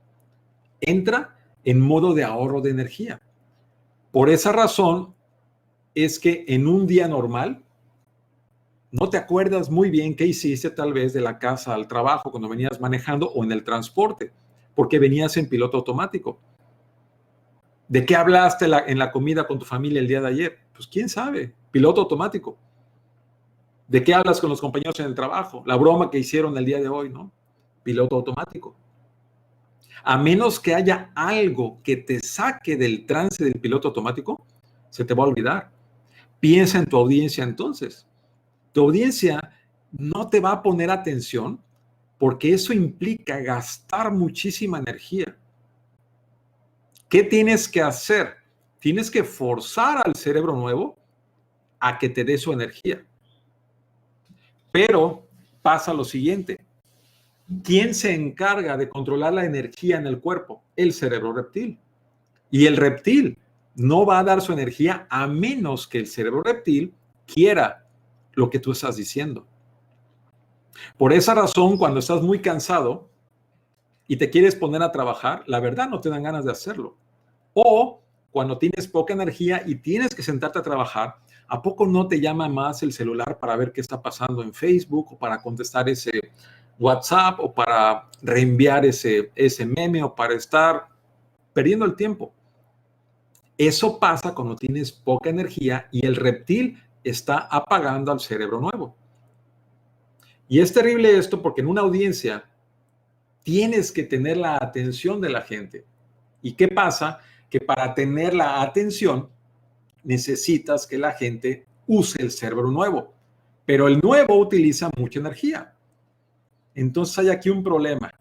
Entra en modo de ahorro de energía. Por esa razón es que en un día normal, no te acuerdas muy bien qué hiciste tal vez de la casa al trabajo cuando venías manejando o en el transporte, porque venías en piloto automático. ¿De qué hablaste en la comida con tu familia el día de ayer? Pues quién sabe, piloto automático. ¿De qué hablas con los compañeros en el trabajo? La broma que hicieron el día de hoy, ¿no? Piloto automático. A menos que haya algo que te saque del trance del piloto automático, se te va a olvidar. Piensa en tu audiencia entonces. Tu audiencia no te va a poner atención porque eso implica gastar muchísima energía. ¿Qué tienes que hacer? Tienes que forzar al cerebro nuevo a que te dé su energía. Pero pasa lo siguiente. ¿Quién se encarga de controlar la energía en el cuerpo? El cerebro reptil. Y el reptil no va a dar su energía a menos que el cerebro reptil quiera lo que tú estás diciendo. Por esa razón, cuando estás muy cansado y te quieres poner a trabajar, la verdad no te dan ganas de hacerlo. O cuando tienes poca energía y tienes que sentarte a trabajar, ¿a poco no te llama más el celular para ver qué está pasando en Facebook o para contestar ese WhatsApp o para reenviar ese meme o para estar perdiendo el tiempo? Eso pasa cuando tienes poca energía y el reptil está apagando al cerebro nuevo. Y es terrible esto porque en una audiencia tienes que tener la atención de la gente. ¿Y qué pasa? Que para tener la atención necesitas que la gente use el cerebro nuevo. Pero el nuevo utiliza mucha energía. Entonces hay aquí un problema.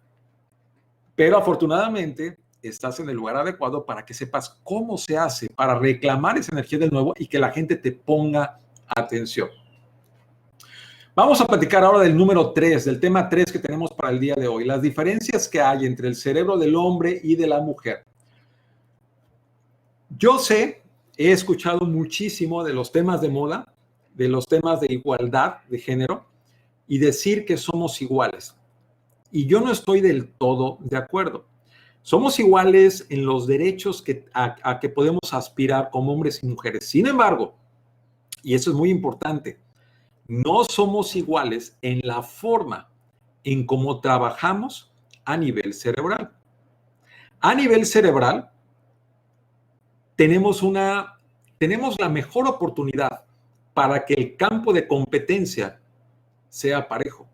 Pero afortunadamente estás en el lugar adecuado para que sepas cómo se hace para reclamar esa energía del nuevo y que la gente te ponga atención. Vamos a platicar ahora del número 3, del tema 3 que tenemos para el día de hoy, las diferencias que hay entre el cerebro del hombre y de la mujer. Yo sé, he escuchado muchísimo de los temas de moda, de los temas de igualdad de género y decir que somos iguales. Y yo no estoy del todo de acuerdo. Somos iguales en los derechos a que podemos aspirar como hombres y mujeres. Sin embargo, y eso es muy importante, no somos iguales en la forma en cómo trabajamos a nivel cerebral. A nivel cerebral, tenemos la mejor oportunidad para que el campo de competencia sea parejo.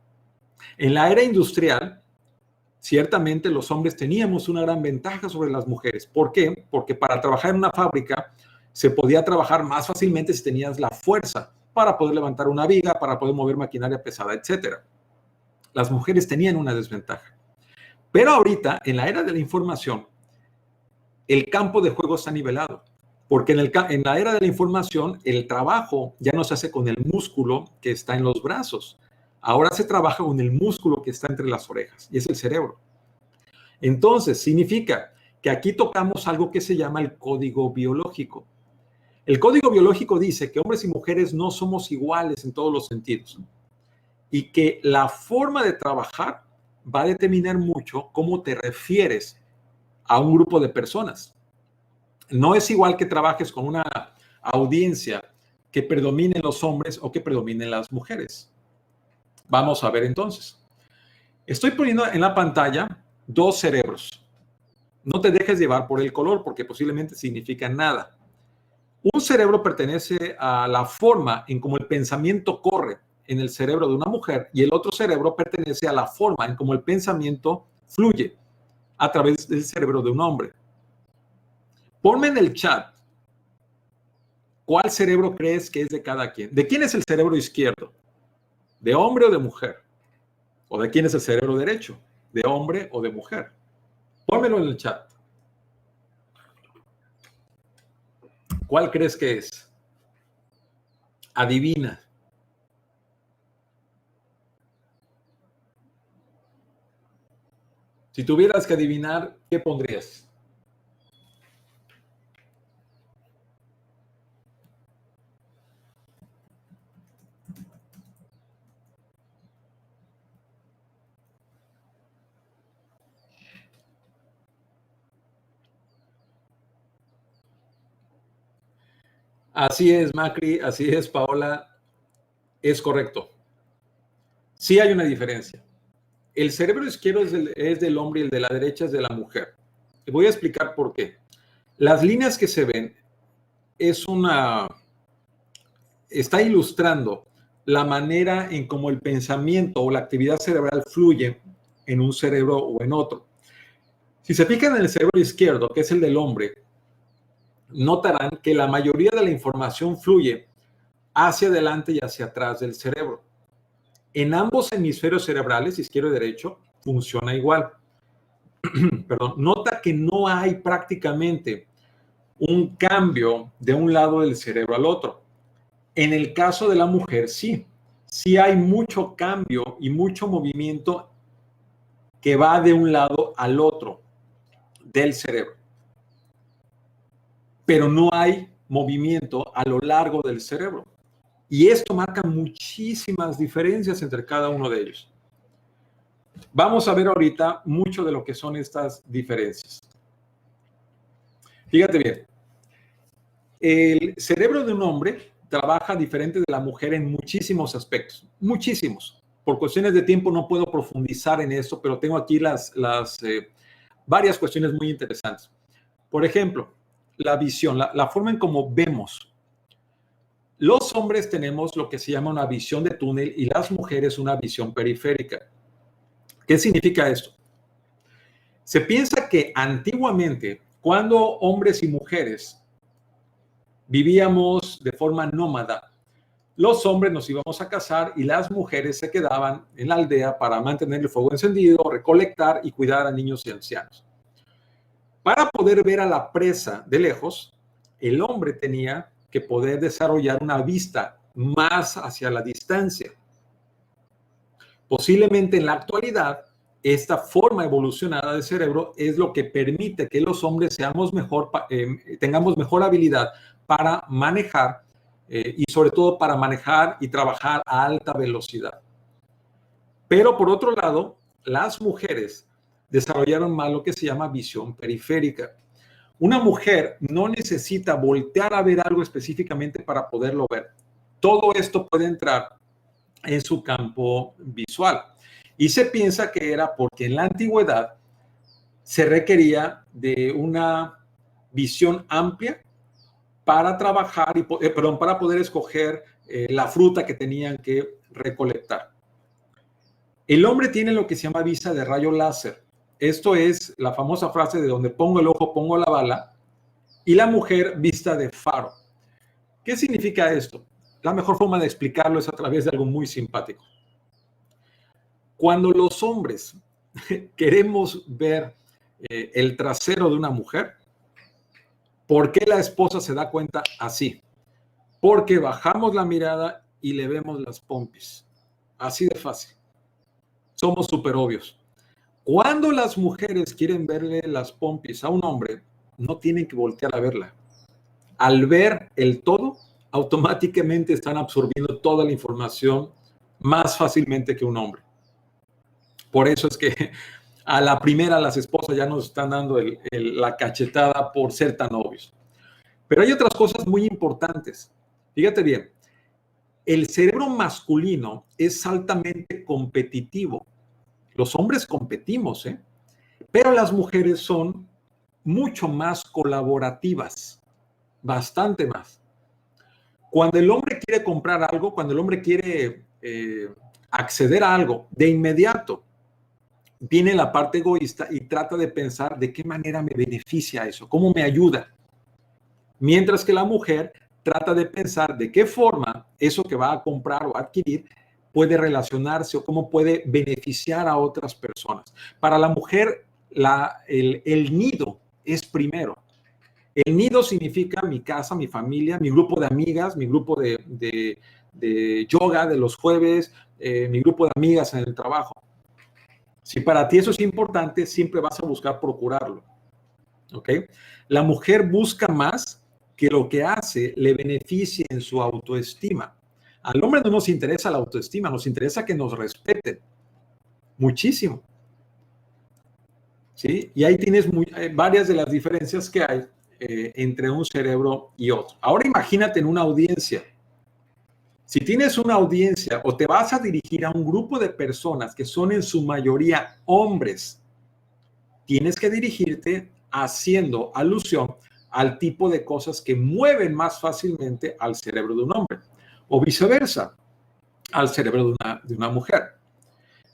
En la era industrial, ciertamente los hombres teníamos una gran ventaja sobre las mujeres. ¿Por qué? Porque para trabajar en una fábrica se podía trabajar más fácilmente si tenías la fuerza para poder levantar una viga, para poder mover maquinaria pesada, etc. Las mujeres tenían una desventaja. Pero ahorita, en la era de la información, el campo de juego está nivelado. Porque en la era de la información, el trabajo ya no se hace con el músculo que está en los brazos. Ahora se trabaja con el músculo que está entre las orejas, y es el cerebro. Entonces, significa que aquí tocamos algo que se llama el código biológico. El código biológico dice que hombres y mujeres no somos iguales en todos los sentidos y que la forma de trabajar va a determinar mucho cómo te refieres a un grupo de personas. No es igual que trabajes con una audiencia que predominen los hombres o que predominen las mujeres. Vamos a ver entonces. Estoy poniendo en la pantalla dos cerebros. No te dejes llevar por el color porque posiblemente significa nada. Un cerebro pertenece a la forma en cómo el pensamiento corre en el cerebro de una mujer y el otro cerebro pertenece a la forma en cómo el pensamiento fluye a través del cerebro de un hombre. Ponme en el chat ¿Cuál cerebro crees que es de cada quien? ¿De quién es el cerebro izquierdo? ¿De hombre o de mujer? ¿O de quién es el cerebro derecho? ¿De hombre o de mujer? Pónmelo en el chat. ¿Cuál crees que es? Adivina. Si tuvieras que adivinar, ¿qué pondrías? Así es, Macri, así es, Paola, es correcto. Sí hay una diferencia. El cerebro izquierdo es del hombre y el de la derecha es de la mujer. Te voy a explicar por qué. Las líneas que se ven está ilustrando la manera en cómo el pensamiento o la actividad cerebral fluye en un cerebro o en otro. Si se fijan en el cerebro izquierdo, que es el del hombre, notarán que la mayoría de la información fluye hacia adelante y hacia atrás del cerebro. En ambos hemisferios cerebrales, izquierdo y derecho, funciona igual. Perdón, nota que no hay prácticamente un cambio de un lado del cerebro al otro. En el caso de la mujer, sí. Sí hay mucho cambio y mucho movimiento que va de un lado al otro del cerebro. Pero no hay movimiento a lo largo del cerebro. Y esto marca muchísimas diferencias entre cada uno de ellos. Vamos a ver ahorita mucho de lo que son estas diferencias. Fíjate bien, el cerebro de un hombre trabaja diferente de la mujer en muchísimos aspectos, muchísimos. Por cuestiones de tiempo no puedo profundizar en esto, pero tengo aquí varias cuestiones muy interesantes. Por ejemplo, la visión, la forma en cómo vemos. Los hombres tenemos lo que se llama una visión de túnel y las mujeres una visión periférica. ¿Qué significa esto? Se piensa que antiguamente, cuando hombres y mujeres vivíamos de forma nómada, los hombres nos íbamos a casar y las mujeres se quedaban en la aldea para mantener el fuego encendido, recolectar y cuidar a niños y ancianos. Para poder ver a la presa de lejos, el hombre tenía que poder desarrollar una vista más hacia la distancia. Posiblemente en la actualidad, esta forma evolucionada del cerebro es lo que permite que los hombres tengamos mejor habilidad para manejar y sobre todo para manejar y trabajar a alta velocidad. Pero por otro lado, las mujeres desarrollaron más lo que se llama visión periférica. Una mujer no necesita voltear a ver algo específicamente para poderlo ver. Todo esto puede entrar en su campo visual. Y se piensa que era porque en la antigüedad se requería de una visión amplia para trabajar para poder escoger la fruta que tenían que recolectar. El hombre tiene lo que se llama vista de rayo láser. Esto es la famosa frase de donde pongo el ojo, pongo la bala, y la mujer vista de faro. ¿Qué significa esto? La mejor forma de explicarlo es a través de algo muy simpático. Cuando los hombres queremos ver el trasero de una mujer, ¿por qué la esposa se da cuenta así? Porque bajamos la mirada y le vemos las pompis. Así de fácil. Somos súper obvios. Cuando las mujeres quieren verle las pompis a un hombre, no tienen que voltear a verla. Al ver el todo, automáticamente están absorbiendo toda la información más fácilmente que un hombre. Por eso es que a la primera las esposas ya nos están dando la cachetada por ser tan obvios. Pero hay otras cosas muy importantes. Fíjate bien, el cerebro masculino es altamente competitivo. Los hombres competimos, pero las mujeres son mucho más colaborativas, bastante más. Cuando el hombre quiere comprar algo, cuando el hombre quiere acceder a algo, de inmediato viene la parte egoísta y trata de pensar de qué manera me beneficia eso, cómo me ayuda. Mientras que la mujer trata de pensar de qué forma eso que va a comprar o adquirir puede relacionarse o cómo puede beneficiar a otras personas. Para la mujer, el nido es primero. El nido significa mi casa, mi familia, mi grupo de amigas, mi grupo de yoga de los jueves, mi grupo de amigas en el trabajo. Si para ti eso es importante, siempre vas a buscar procurarlo. ¿Ok? La mujer busca más que lo que hace le beneficie en su autoestima. Al hombre no nos interesa la autoestima, nos interesa que nos respeten muchísimo. ¿Sí? Y ahí tienes varias de las diferencias que hay entre un cerebro y otro. Ahora imagínate en una audiencia. Si tienes una audiencia o te vas a dirigir a un grupo de personas que son en su mayoría hombres, tienes que dirigirte haciendo alusión al tipo de cosas que mueven más fácilmente al cerebro de un hombre o viceversa, al cerebro de una mujer.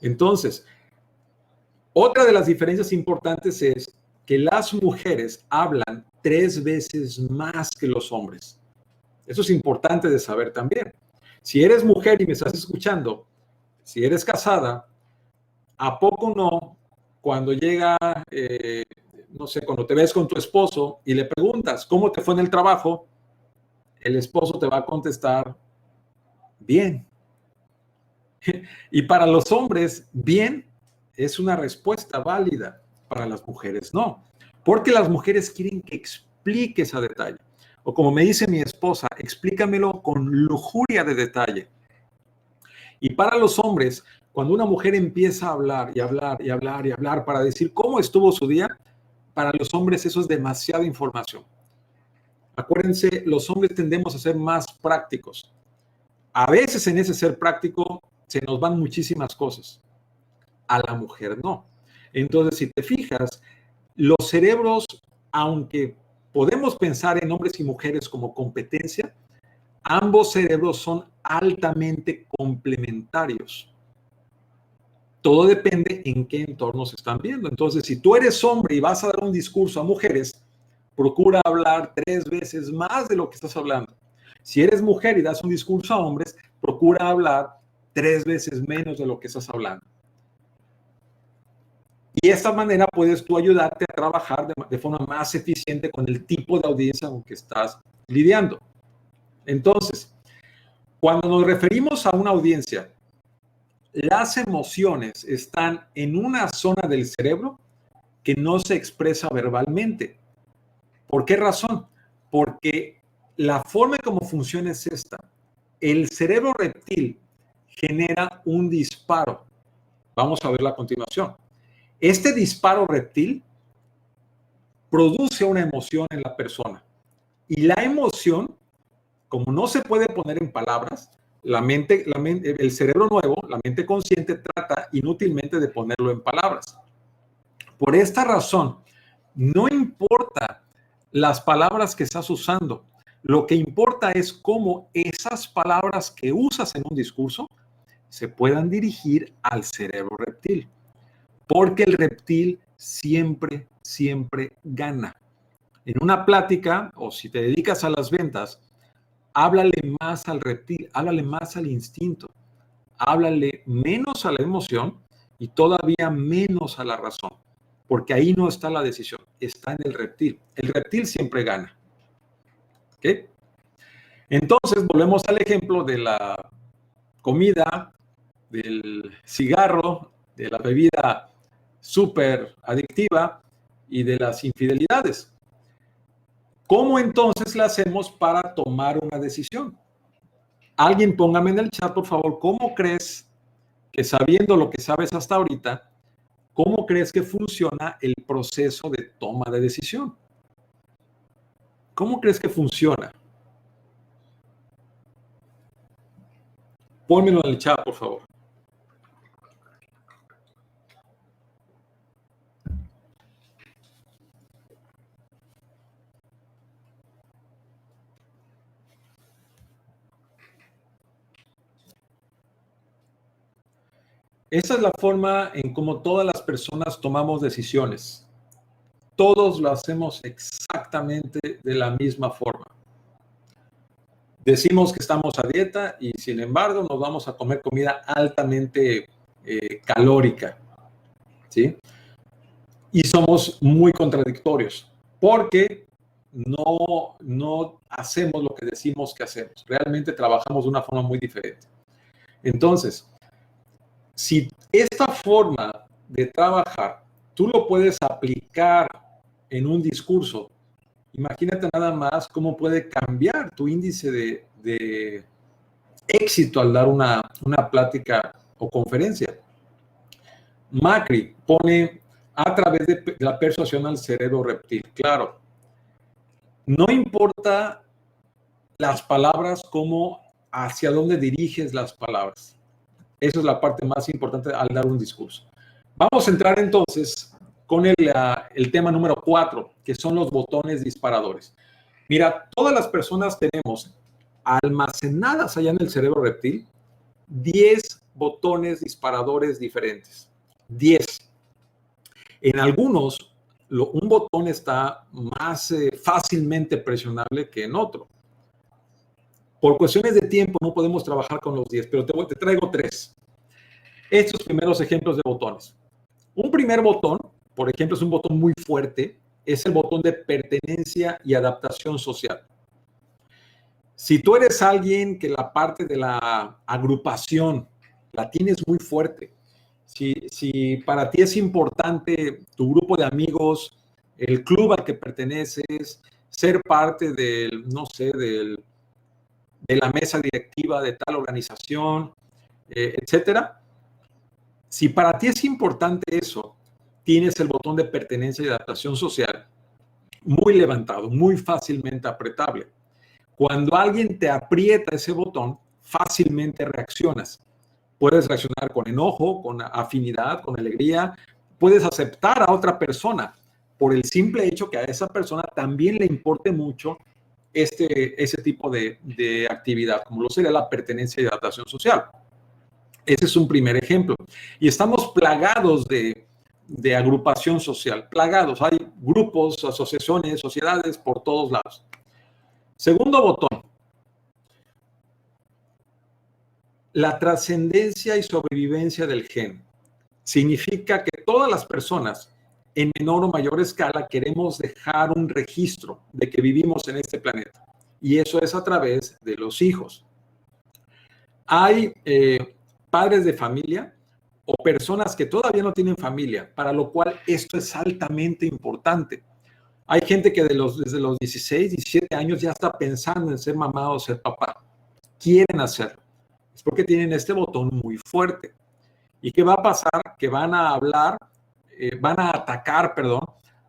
Entonces, otra de las diferencias importantes es que las mujeres hablan 3 veces más que los hombres. Eso es importante de saber también. Si eres mujer y me estás escuchando, si eres casada, ¿a poco no cuando llega, no sé, cuando te ves con tu esposo y le preguntas cómo te fue en el trabajo, el esposo te va a contestar, bien? Y para los hombres, bien es una respuesta válida, para las mujeres no, porque las mujeres quieren que expliques a detalle. O como me dice mi esposa, explícamelo con lujuria de detalle. Y para los hombres, cuando una mujer empieza a hablar y hablar y hablar y hablar para decir cómo estuvo su día, para los hombres eso es demasiada información. Acuérdense, los hombres tendemos a ser más prácticos. A veces en ese ser práctico se nos van muchísimas cosas. A la mujer no. Entonces, si te fijas, los cerebros, aunque podemos pensar en hombres y mujeres como competencia, ambos cerebros son altamente complementarios. Todo depende en qué entorno se están viendo. Entonces, si tú eres hombre y vas a dar un discurso a mujeres, procura hablar 3 veces más de lo que estás hablando. Si eres mujer y das un discurso a hombres, procura hablar 3 veces menos de lo que estás hablando. Y de esta manera puedes tú ayudarte a trabajar de forma más eficiente con el tipo de audiencia con que estás lidiando. Entonces, cuando nos referimos a una audiencia, las emociones están en una zona del cerebro que no se expresa verbalmente. ¿Por qué razón? Porque la forma en cómo funciona es esta. El cerebro reptil genera un disparo. Vamos a verlo a continuación. Este disparo reptil produce una emoción en la persona. Y la emoción, como no se puede poner en palabras, el cerebro nuevo, la mente consciente, trata inútilmente de ponerlo en palabras. Por esta razón, no importa las palabras que estás usando, lo que importa es cómo esas palabras que usas en un discurso se puedan dirigir al cerebro reptil. Porque el reptil siempre, siempre gana. En una plática, o si te dedicas a las ventas, háblale más al reptil, háblale más al instinto, háblale menos a la emoción y todavía menos a la razón, porque ahí no está la decisión, está en el reptil. El reptil siempre gana. ¿Ok? Entonces, volvemos al ejemplo de la comida, del cigarro, de la bebida súper adictiva y de las infidelidades. ¿Cómo entonces la hacemos para tomar una decisión? Alguien póngame en el chat, por favor, ¿cómo crees que, sabiendo lo que sabes hasta ahorita, cómo crees que funciona el proceso de toma de decisión? ¿Cómo crees que funciona? Pónmelo en el chat, por favor. Esa es la forma en cómo todas las personas tomamos decisiones. Todos lo hacemos exactamente de la misma forma. Decimos que estamos a dieta y sin embargo nos vamos a comer comida altamente calórica, ¿sí? Y somos muy contradictorios porque no hacemos lo que decimos que hacemos. Realmente trabajamos de una forma muy diferente. Entonces, si esta forma de trabajar tú lo puedes aplicar en un discurso, imagínate nada más cómo puede cambiar tu índice de éxito al dar una plática o conferencia. Macri pone a través de la persuasión al cerebro reptil. Claro, no importa las palabras, como hacia dónde diriges las palabras. Esa es la parte más importante al dar un discurso. Vamos a entrar entonces con el tema número 4, que son los botones disparadores. Mira, todas las personas tenemos almacenadas allá en el cerebro reptil 10 botones disparadores diferentes. 10. En algunos, un botón está más fácilmente presionable que en otro. Por cuestiones de tiempo no podemos trabajar con los 10, pero te traigo 3. Estos primeros ejemplos de botones. Un primer botón, por ejemplo, es un botón muy fuerte, es el botón de pertenencia y adaptación social. Si tú eres alguien que la parte de la agrupación la tienes muy fuerte, si para ti es importante tu grupo de amigos, el club al que perteneces, ser parte del, no sé, de la mesa directiva de tal organización, etcétera. Si para ti es importante eso, tienes el botón de pertenencia y adaptación social muy levantado, muy fácilmente apretable. Cuando alguien te aprieta ese botón, fácilmente reaccionas. Puedes reaccionar con enojo, con afinidad, con alegría. Puedes aceptar a otra persona por el simple hecho que a esa persona también le importe mucho ese tipo de actividad, como lo sería la pertenencia y adaptación social. Ese es un primer ejemplo. Y estamos plagados de agrupación social, plagados. Hay grupos, asociaciones, sociedades por todos lados. Segundo botón. La trascendencia y sobrevivencia del gen. Significa que todas las personas, en menor o mayor escala, queremos dejar un registro de que vivimos en este planeta. Y eso es a través de los hijos. Hay padres de familia o personas que todavía no tienen familia, para lo cual esto es altamente importante. Hay gente que desde los 16, 17 años ya está pensando en ser mamá o ser papá. Quieren hacerlo. Es porque tienen este botón muy fuerte. ¿Y qué va a pasar? Que van a atacar,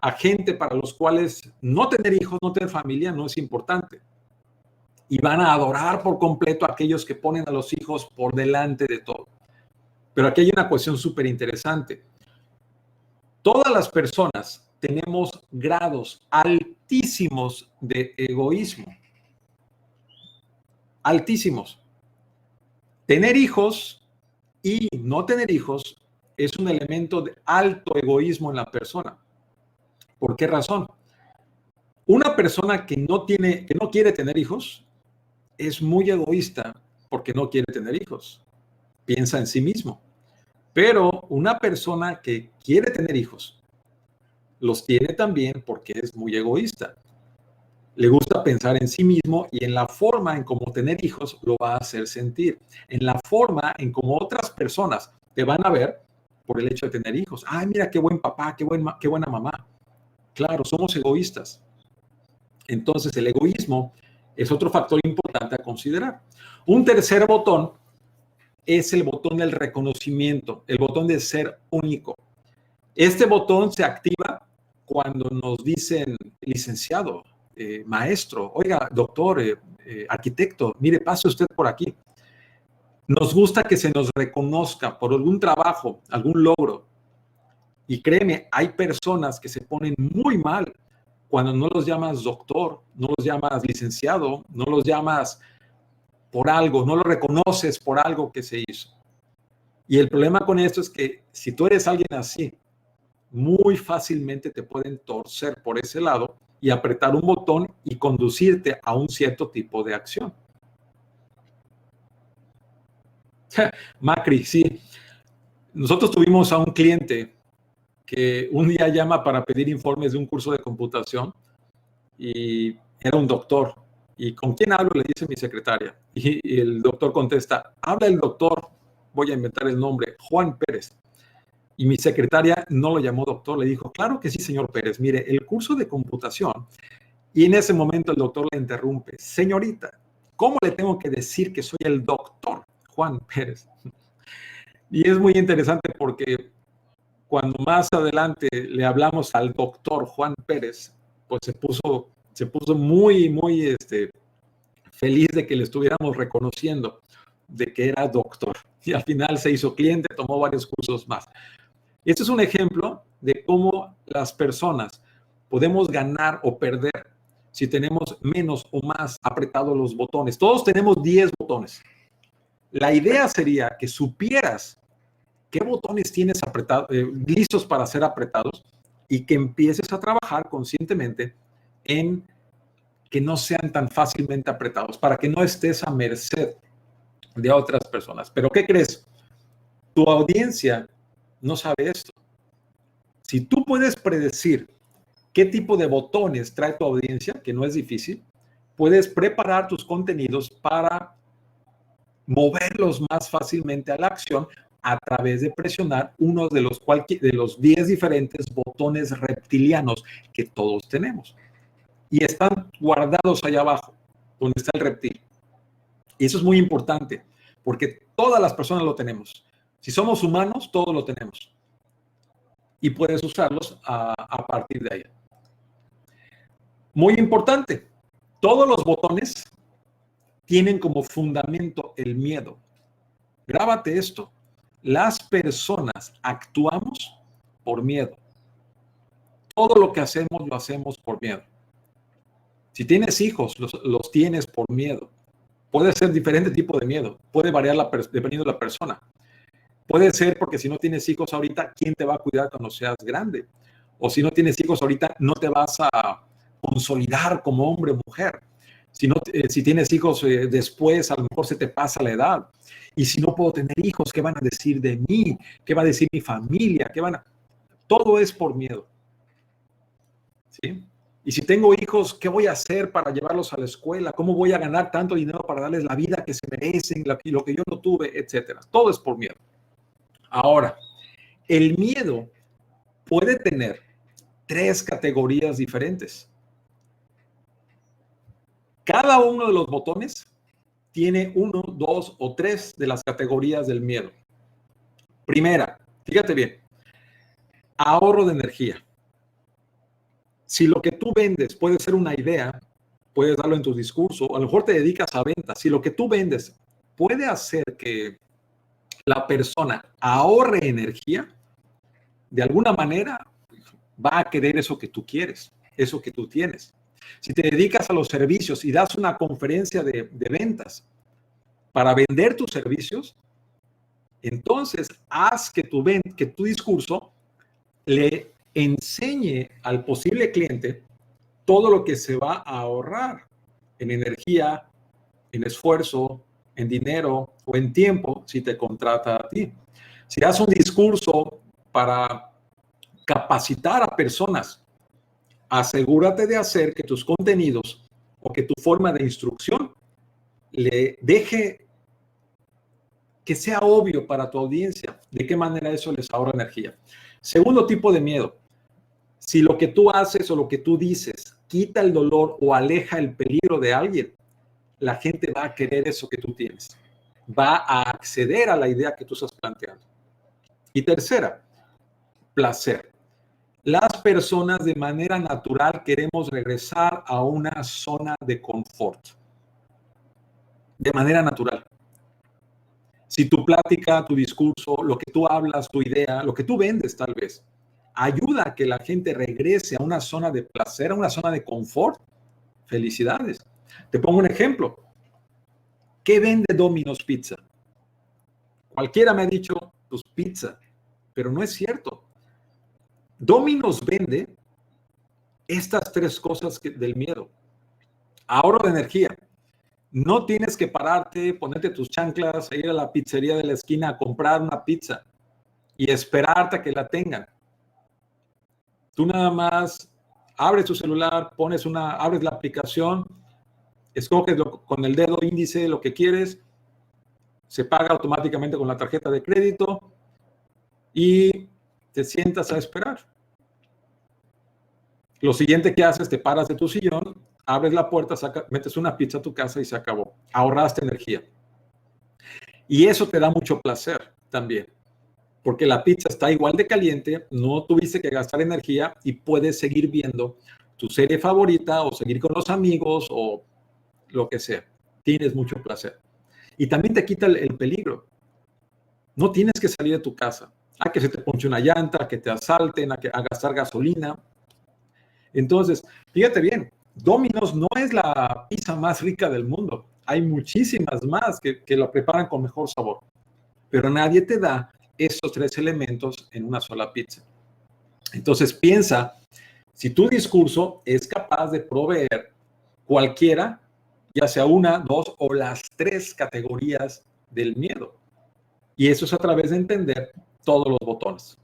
a gente para los cuales no tener hijos, no tener familia no es importante. Y van a adorar por completo a aquellos que ponen a los hijos por delante de todo. Pero aquí hay una cuestión súper interesante. Todas las personas tenemos grados altísimos de egoísmo. Altísimos. Tener hijos y no tener hijos es un elemento de alto egoísmo en la persona. ¿Por qué razón? Una persona que no quiere tener hijos es muy egoísta porque no quiere tener hijos. Piensa en sí mismo. Pero una persona que quiere tener hijos los tiene también porque es muy egoísta. Le gusta pensar en sí mismo y en la forma en cómo tener hijos lo va a hacer sentir. En la forma en cómo otras personas te van a ver por el hecho de tener hijos. Ay, mira qué buen papá, qué buena mamá. Claro, somos egoístas. Entonces, el egoísmo es otro factor importante a considerar. Un tercer botón es el botón del reconocimiento, el botón de ser único. Este botón se activa cuando nos dicen licenciado, maestro, oiga, doctor, arquitecto, mire, pase usted por aquí. Nos gusta que se nos reconozca por algún trabajo, algún logro. Y créeme, hay personas que se ponen muy mal cuando no los llamas doctor, no los llamas licenciado, no los llamas por algo, no lo reconoces por algo que se hizo. Y el problema con esto es que si tú eres alguien así, muy fácilmente te pueden torcer por ese lado y apretar un botón y conducirte a un cierto tipo de acción. Macri, sí. Nosotros tuvimos a un cliente que un día llama para pedir informes de un curso de computación y era un doctor. ¿Y con quién hablo? Le dice mi secretaria. Y el doctor contesta, habla el doctor, voy a inventar el nombre, Juan Pérez. Y mi secretaria no lo llamó doctor, le dijo, claro que sí, señor Pérez, mire, el curso de computación. Y en ese momento el doctor le interrumpe, señorita, ¿cómo le tengo que decir que soy el doctor Juan Pérez? Y es muy interesante porque cuando más adelante le hablamos al doctor Juan Pérez, pues se puso muy, muy feliz de que le estuviéramos reconociendo de que era doctor. Y al final se hizo cliente, tomó varios cursos más. Este es un ejemplo de cómo las personas podemos ganar o perder si tenemos menos o más apretados los botones. Todos tenemos 10 botones. La idea sería que supieras qué botones tienes listos para ser apretados y que empieces a trabajar conscientemente en que no sean tan fácilmente apretados, para que no estés a merced de otras personas. Pero ¿qué crees? Tu audiencia no sabe esto. Si tú puedes predecir qué tipo de botones trae tu audiencia, que no es difícil, puedes preparar tus contenidos para moverlos más fácilmente a la acción a través de presionar uno de los 10 diferentes botones reptilianos que todos tenemos. Y están guardados allá abajo, donde está el reptil. Y eso es muy importante, porque todas las personas lo tenemos. Si somos humanos, todos lo tenemos. Y puedes usarlos a partir de ahí. Muy importante, todos los botones tienen como fundamento el miedo. Grábate esto. Las personas actuamos por miedo. Todo lo que hacemos, lo hacemos por miedo. Si tienes hijos, los tienes por miedo. Puede ser diferente tipo de miedo. Puede variar dependiendo de la persona. Puede ser porque si no tienes hijos ahorita, ¿quién te va a cuidar cuando seas grande? O si no tienes hijos ahorita, no te vas a consolidar como hombre o mujer. Si tienes hijos después, a lo mejor se te pasa la edad. Y si no puedo tener hijos, ¿qué van a decir de mí? ¿Qué va a decir mi familia? Todo es por miedo. ¿Sí? Y si tengo hijos, ¿qué voy a hacer para llevarlos a la escuela? ¿Cómo voy a ganar tanto dinero para darles la vida que se merecen, lo que yo no tuve, etcétera? Todo es por miedo. Ahora, el miedo puede tener 3 categorías diferentes. Cada uno de los botones tiene 1, 2 o 3 de las categorías del miedo. Primera, fíjate bien, ahorro de energía. Si lo que tú vendes puede ser una idea, puedes darlo en tu discurso, a lo mejor te dedicas a ventas. Si lo que tú vendes puede hacer que la persona ahorre energía, de alguna manera va a querer eso que tú quieres, eso que tú tienes. Si te dedicas a los servicios y das una conferencia de ventas para vender tus servicios, entonces haz que tu discurso le enseñe al posible cliente todo lo que se va a ahorrar en energía, en esfuerzo, en dinero o en tiempo si te contrata a ti. Si das un discurso para capacitar a personas, asegúrate de hacer que tus contenidos o que tu forma de instrucción le deje que sea obvio para tu audiencia de qué manera eso les ahorra energía. Segundo tipo de miedo. Si lo que tú haces o lo que tú dices quita el dolor o aleja el peligro de alguien, la gente va a querer eso que tú tienes. Va a acceder a la idea que tú estás planteando. Y tercera, placer. Las personas de manera natural queremos regresar a una zona de confort. De manera natural. Si tu plática, tu discurso, lo que tú hablas, tu idea, lo que tú vendes tal vez, ayuda a que la gente regrese a una zona de placer, a una zona de confort, felicidades. Te pongo un ejemplo. ¿Qué vende Domino's Pizza? Cualquiera me ha dicho, pues pizza, pero no es cierto. Domino's vende estas 3 cosas del miedo. Ahorro de energía. No tienes que pararte, ponerte tus chanclas, ir a la pizzería de la esquina a comprar una pizza y esperarte a que la tengan. Tú nada más abres tu celular, abres la aplicación, escoges con el dedo índice lo que quieres, se paga automáticamente con la tarjeta de crédito y te sientas a esperar. Lo siguiente que haces, te paras de tu sillón, abres la puerta, metes una pizza a tu casa y se acabó. Ahorraste energía. Y eso te da mucho placer también, porque la pizza está igual de caliente, no tuviste que gastar energía y puedes seguir viendo tu serie favorita o seguir con los amigos o lo que sea. Tienes mucho placer. Y también te quita el peligro. No tienes que salir de tu casa a que se te ponche una llanta, a que te asalten, a gastar gasolina. Entonces, fíjate bien, Domino's no es la pizza más rica del mundo. Hay muchísimas más que la preparan con mejor sabor. Pero nadie te da esos tres elementos en una sola pizza. Entonces, piensa si tu discurso es capaz de proveer cualquiera, ya sea una, dos o las tres categorías del miedo. Y eso es a través de entender todos los botones.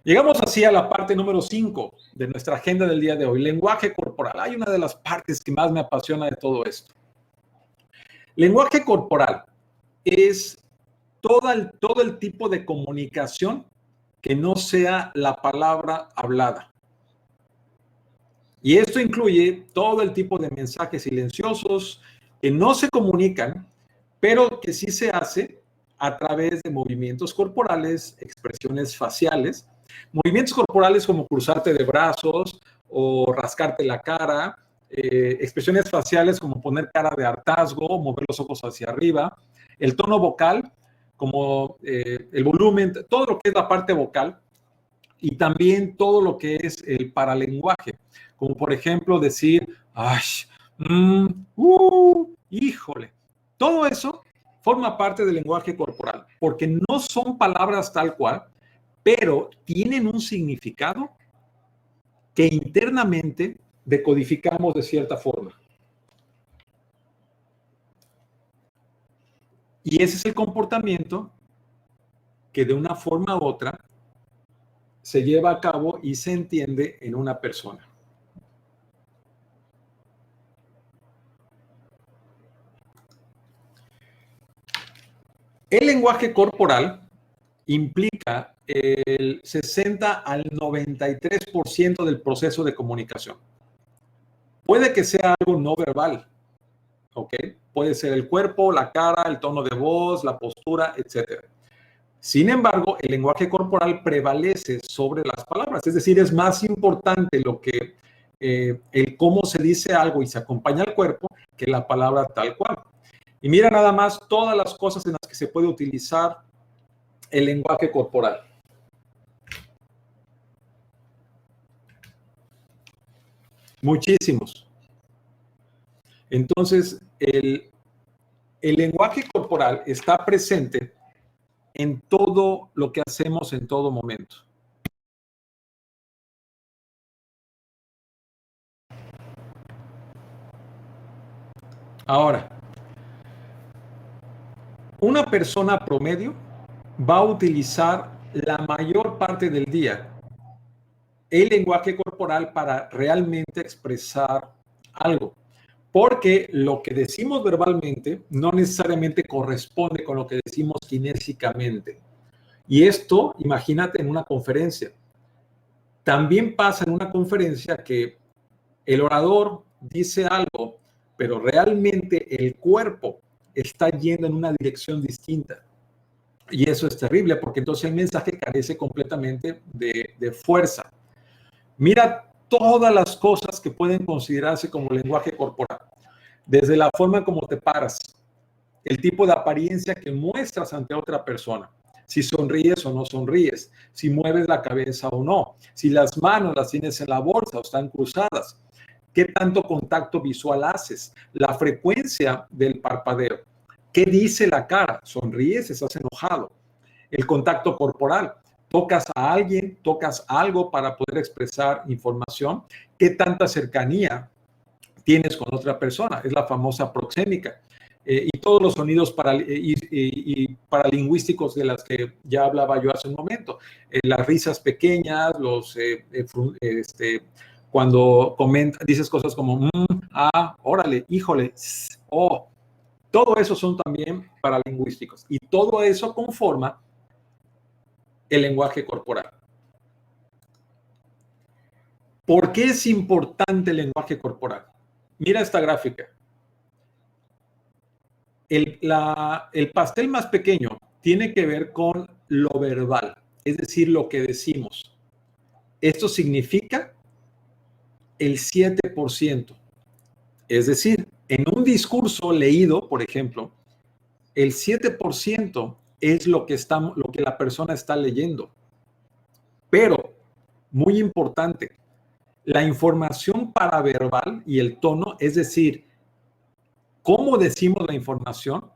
Llegamos así a la parte número 5 de nuestra agenda del día de hoy, lenguaje corporal. Hay una de las partes que más me apasiona de todo esto. Lenguaje corporal es todo el tipo de comunicación que no sea la palabra hablada. Y esto incluye todo el tipo de mensajes silenciosos que no se comunican, pero que sí se hace a través de movimientos corporales, expresiones faciales, movimientos corporales como cruzarte de brazos o rascarte la cara, expresiones faciales como poner cara de hartazgo, mover los ojos hacia arriba, el tono vocal como el volumen, todo lo que es la parte vocal y también todo lo que es el paralenguaje, como por ejemplo decir, ay, híjole, todo eso forma parte del lenguaje corporal, porque no son palabras tal cual, pero tienen un significado que internamente decodificamos de cierta forma. Y ese es el comportamiento que de una forma u otra se lleva a cabo y se entiende en una persona. El lenguaje corporal implica el 60 al 93% del proceso de comunicación. Puede que sea algo no verbal, ¿ok? Puede ser el cuerpo, la cara, el tono de voz, la postura, etc. Sin embargo, el lenguaje corporal prevalece sobre las palabras, es decir, es más importante el cómo se dice algo y se acompaña al cuerpo que la palabra tal cual. Y mira nada más todas las cosas en las que se puede utilizar el lenguaje corporal. Muchísimos. Entonces, el lenguaje corporal está presente en todo lo que hacemos en todo momento. Ahora, una persona promedio va a utilizar la mayor parte del día el lenguaje corporal para realmente expresar algo. Porque lo que decimos verbalmente no necesariamente corresponde con lo que decimos kinésicamente. Y esto, imagínate en una conferencia. También pasa en una conferencia que el orador dice algo, pero realmente el cuerpo está yendo en una dirección distinta. Y eso es terrible porque entonces el mensaje carece completamente de fuerza. Mira todas las cosas que pueden considerarse como lenguaje corporal. Desde la forma como te paras, el tipo de apariencia que muestras ante otra persona, si sonríes o no sonríes, si mueves la cabeza o no, si las manos las tienes en la bolsa o están cruzadas, qué tanto contacto visual haces, la frecuencia del parpadeo, qué dice la cara, sonríes, estás enojado, el contacto corporal, tocas a alguien, tocas algo para poder expresar información, qué tanta cercanía tienes con otra persona. Es la famosa proxémica. Y todos los sonidos paralingüísticos de las que ya hablaba yo hace un momento. Las risas pequeñas, cuando dices cosas como, órale, híjole, oh. Todo eso son también paralingüísticos. Y todo eso conforma el lenguaje corporal. ¿Por qué es importante el lenguaje corporal? Mira esta gráfica. El pastel más pequeño tiene que ver con lo verbal, es decir, lo que decimos. Esto significa el 7%. Es decir, en un discurso leído, por ejemplo, el 7% es lo que la persona está leyendo. Pero, muy importante, la información paraverbal y el tono, es decir, cómo decimos la información,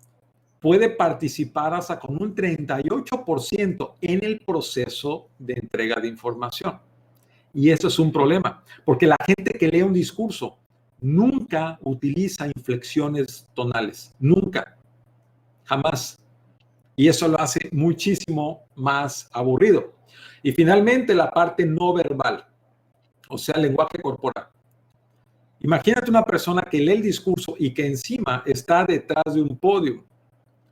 puede participar hasta con un 38% en el proceso de entrega de información. Y eso es un problema, porque la gente que lee un discurso nunca utiliza inflexiones tonales, nunca, jamás. Y eso lo hace muchísimo más aburrido. Y finalmente la parte no verbal, o sea, el lenguaje corporal. Imagínate una persona que lee el discurso y que encima está detrás de un podio.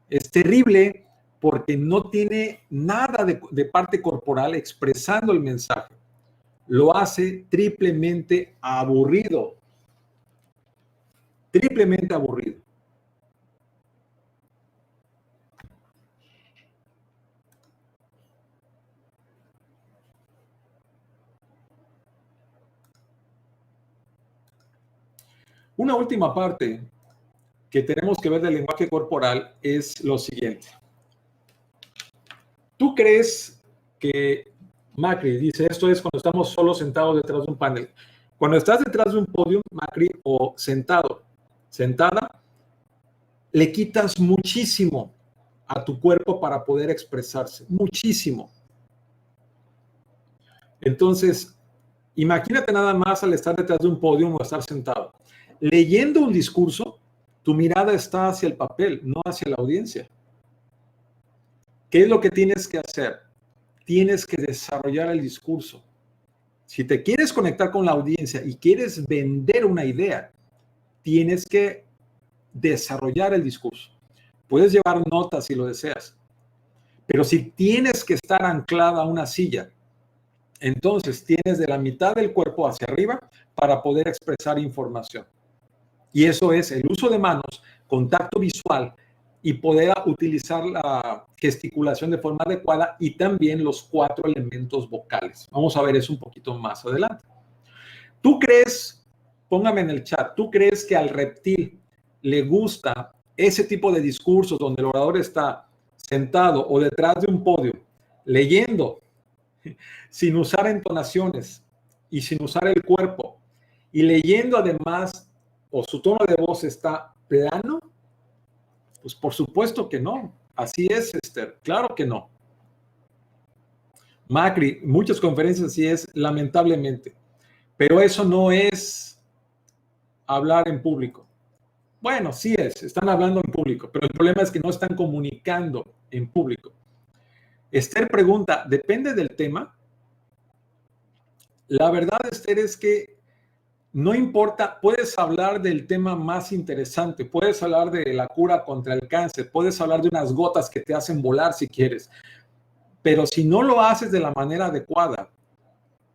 Es terrible porque no tiene nada de parte corporal expresando el mensaje. Lo hace triplemente aburrido. Triplemente aburrido. Una última parte que tenemos que ver del lenguaje corporal es lo siguiente. ¿Tú crees que, Macri dice, esto es cuando estamos solo sentados detrás de un panel? Cuando estás detrás de un podio, Macri, o sentada, le quitas muchísimo a tu cuerpo para poder expresarse, muchísimo. Entonces, imagínate nada más al estar detrás de un podio o estar sentado. Leyendo un discurso, tu mirada está hacia el papel, no hacia la audiencia. ¿Qué es lo que tienes que hacer? Tienes que desarrollar el discurso. Si te quieres conectar con la audiencia y quieres vender una idea, tienes que desarrollar el discurso. Puedes llevar notas si lo deseas, pero si tienes que estar anclada a una silla, entonces tienes de la mitad del cuerpo hacia arriba para poder expresar información. Y eso es el uso de manos, contacto visual y poder utilizar la gesticulación de forma adecuada y también los 4 elementos vocales. Vamos a ver eso un poquito más adelante. ¿Tú crees, póngame en el chat, tú crees que al reptil le gusta ese tipo de discursos donde el orador está sentado o detrás de un podio leyendo sin usar entonaciones y sin usar el cuerpo y leyendo además o su tono de voz está plano? Pues por supuesto que no. Así es, Esther. Claro que no. Macri, muchas conferencias así es, lamentablemente. Pero eso no es hablar en público. Bueno, sí están hablando en público, pero el problema es que no están comunicando en público. Esther pregunta, ¿depende del tema? La verdad, Esther, es que no importa, puedes hablar del tema más interesante, puedes hablar de la cura contra el cáncer, puedes hablar de unas gotas que te hacen volar si quieres, pero si no lo haces de la manera adecuada,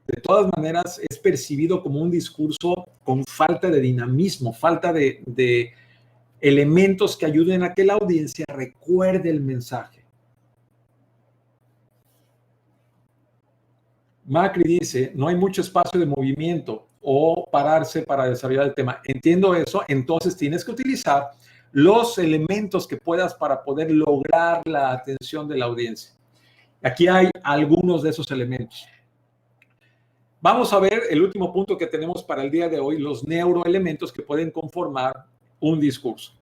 de todas maneras es percibido como un discurso con falta de dinamismo, falta de elementos que ayuden a que la audiencia recuerde el mensaje. Macri dice, no hay mucho espacio de movimiento o pararse para desarrollar el tema. Entiendo eso, entonces tienes que utilizar los elementos que puedas para poder lograr la atención de la audiencia. Aquí hay algunos de esos elementos. Vamos a ver el último punto que tenemos para el día de hoy, los neuroelementos que pueden conformar un discurso.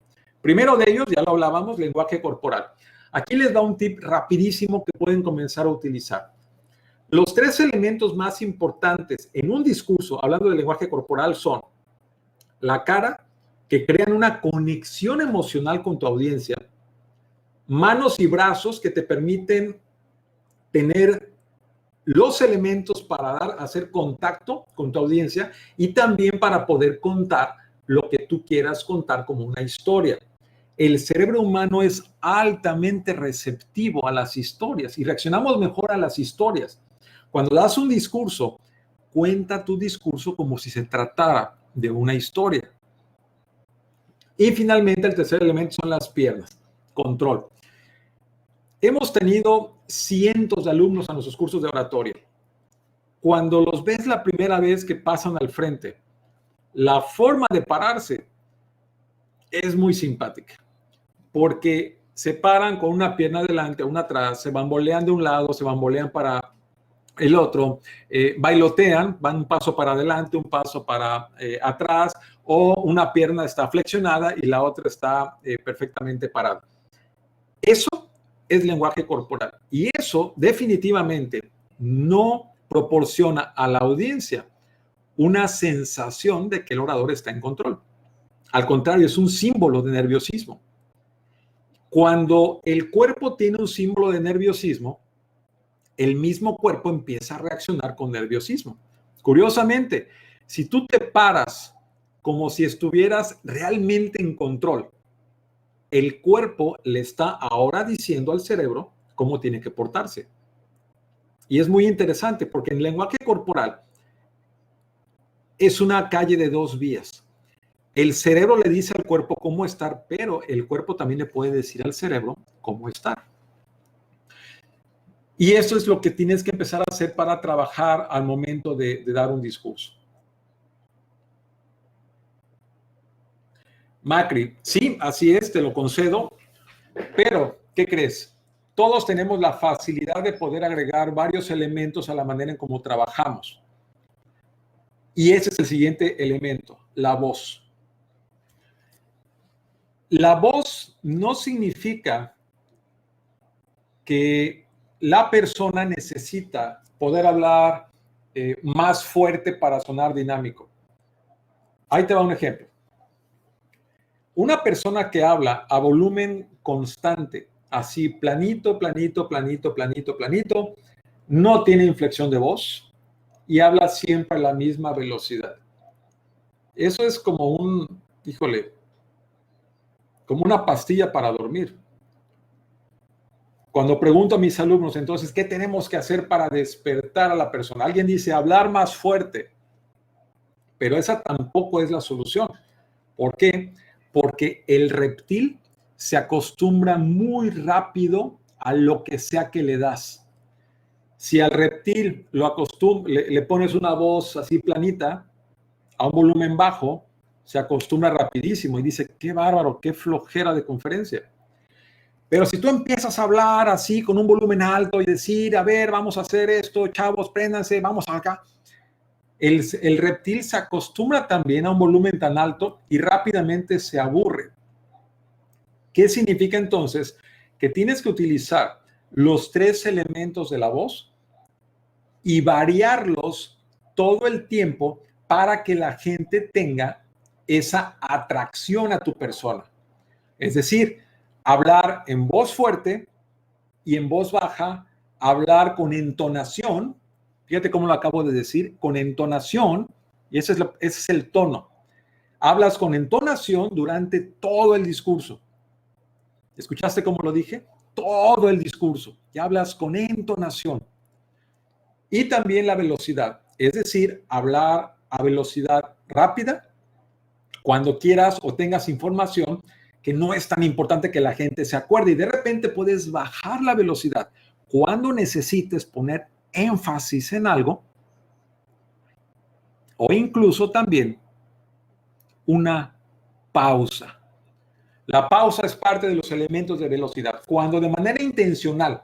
Primero de ellos, ya lo hablábamos, lenguaje corporal. Aquí les da un tip rapidísimo que pueden comenzar a utilizar. Los 3 elementos más importantes en un discurso, hablando del lenguaje corporal, son la cara, que crean una conexión emocional con tu audiencia, manos y brazos que te permiten tener los elementos para hacer contacto con tu audiencia y también para poder contar lo que tú quieras contar como una historia. El cerebro humano es altamente receptivo a las historias y reaccionamos mejor a las historias. Cuando das un discurso, cuenta tu discurso como si se tratara de una historia. Y finalmente, el tercer elemento son las piernas. Control. Hemos tenido cientos de alumnos a nuestros cursos de oratoria. Cuando los ves la primera vez que pasan al frente, la forma de pararse es muy simpática, porque se paran con una pierna adelante, una atrás, se bambolean de un lado, se bambolean para el otro, bailotean, van un paso para adelante, un paso para atrás, o una pierna está flexionada y la otra está perfectamente parada. Eso es lenguaje corporal y eso definitivamente no proporciona a la audiencia una sensación de que el orador está en control. Al contrario, es un símbolo de nerviosismo. Cuando el cuerpo tiene un símbolo de nerviosismo, el mismo cuerpo empieza a reaccionar con nerviosismo. Curiosamente, si tú te paras como si estuvieras realmente en control, el cuerpo le está ahora diciendo al cerebro cómo tiene que portarse. Y es muy interesante porque en lenguaje corporal es una calle de dos vías. El cerebro le dice al cuerpo cómo estar, pero el cuerpo también le puede decir al cerebro cómo estar. Y eso es lo que tienes que empezar a hacer para trabajar al momento de dar un discurso. Macri, sí, así es, te lo concedo, pero ¿qué crees? Todos tenemos la facilidad de poder agregar varios elementos a la manera en cómo trabajamos. Y ese es el siguiente elemento, la voz. La voz no significa que la persona necesita poder hablar más fuerte para sonar dinámico. Ahí te va un ejemplo. Una persona que habla a volumen constante, así planito, planito, planito, planito, planito, no tiene inflexión de voz y habla siempre a la misma velocidad. Eso es como como una pastilla para dormir. Cuando pregunto a mis alumnos, entonces, ¿qué tenemos que hacer para despertar a la persona? Alguien dice, hablar más fuerte, pero esa tampoco es la solución. ¿Por qué? Porque el reptil se acostumbra muy rápido a lo que sea que le das. Si al reptil le pones una voz así planita, a un volumen bajo, se acostumbra rapidísimo y dice, qué bárbaro, qué flojera de conferencia. Pero si tú empiezas a hablar así con un volumen alto y decir, a ver, vamos a hacer esto, chavos, préndanse, vamos acá. El reptil se acostumbra también a un volumen tan alto y rápidamente se aburre. ¿Qué significa entonces? Que tienes que utilizar los tres elementos de la voz y variarlos todo el tiempo para que la gente tenga esa atracción a tu persona. Es decir, hablar en voz fuerte y en voz baja, hablar con entonación. Fíjate cómo lo acabo de decir, con entonación, y ese es el tono. Hablas con entonación durante todo el discurso. ¿Escuchaste cómo lo dije? Todo el discurso. Y hablas con entonación. Y también la velocidad, es decir, hablar a velocidad rápida cuando quieras o tengas información que no es tan importante que la gente se acuerde y de repente puedes bajar la velocidad cuando necesites poner énfasis en algo o incluso también una pausa. La pausa es parte de los elementos de velocidad. Cuando de manera intencional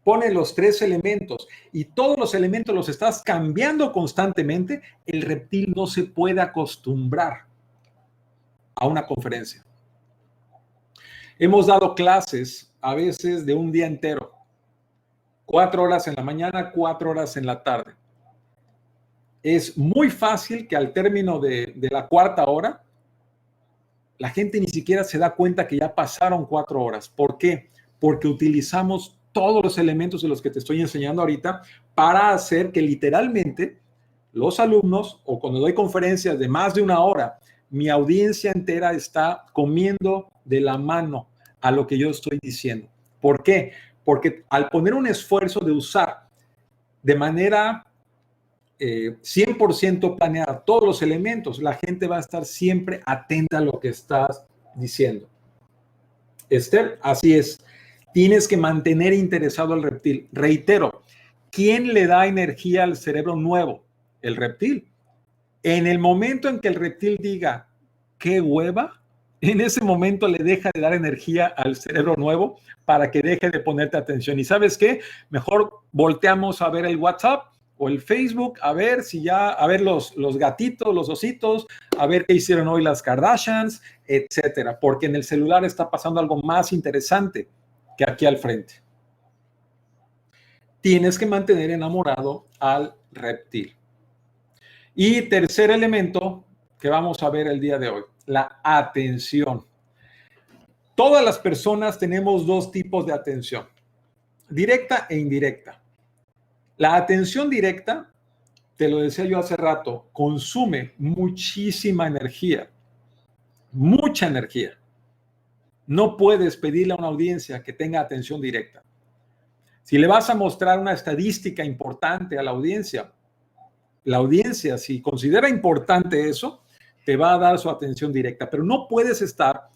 pones los tres elementos y todos los elementos los estás cambiando constantemente, el reptil no se puede acostumbrar a una conferencia. Hemos dado clases a veces de un día entero, 4 horas en la mañana, 4 horas en la tarde. Es muy fácil que al término de la cuarta hora la gente ni siquiera se da cuenta que ya pasaron 4 horas. ¿Por qué? Porque utilizamos todos los elementos de los que te estoy enseñando ahorita para hacer que literalmente los alumnos, o cuando doy conferencias de más de 1 hora, mi audiencia entera está comiendo de la mano a lo que yo estoy diciendo. ¿Por qué? Porque al poner un esfuerzo de usar de manera 100% planeada todos los elementos, la gente va a estar siempre atenta a lo que estás diciendo. Esther, así es. Tienes que mantener interesado al reptil. Reitero, ¿quién le da energía al cerebro nuevo? El reptil. En el momento en que el reptil diga, qué hueva, en ese momento le deja de dar energía al cerebro nuevo para que deje de ponerte atención. ¿Y sabes qué? Mejor volteamos a ver el WhatsApp o el Facebook, a ver si ya, a ver los gatitos, los ositos, a ver qué hicieron hoy las Kardashians, etcétera. Porque en el celular está pasando algo más interesante que aquí al frente. Tienes que mantener enamorado al reptil. Y tercer elemento que vamos a ver el día de hoy, la atención. Todas las personas tenemos 2 tipos de atención, directa e indirecta. La atención directa, te lo decía yo hace rato, consume muchísima energía, mucha energía. No puedes pedirle a una audiencia que tenga atención directa. Si le vas a mostrar una estadística importante a la audiencia, si considera importante eso, te va a dar su atención directa, pero no puedes estar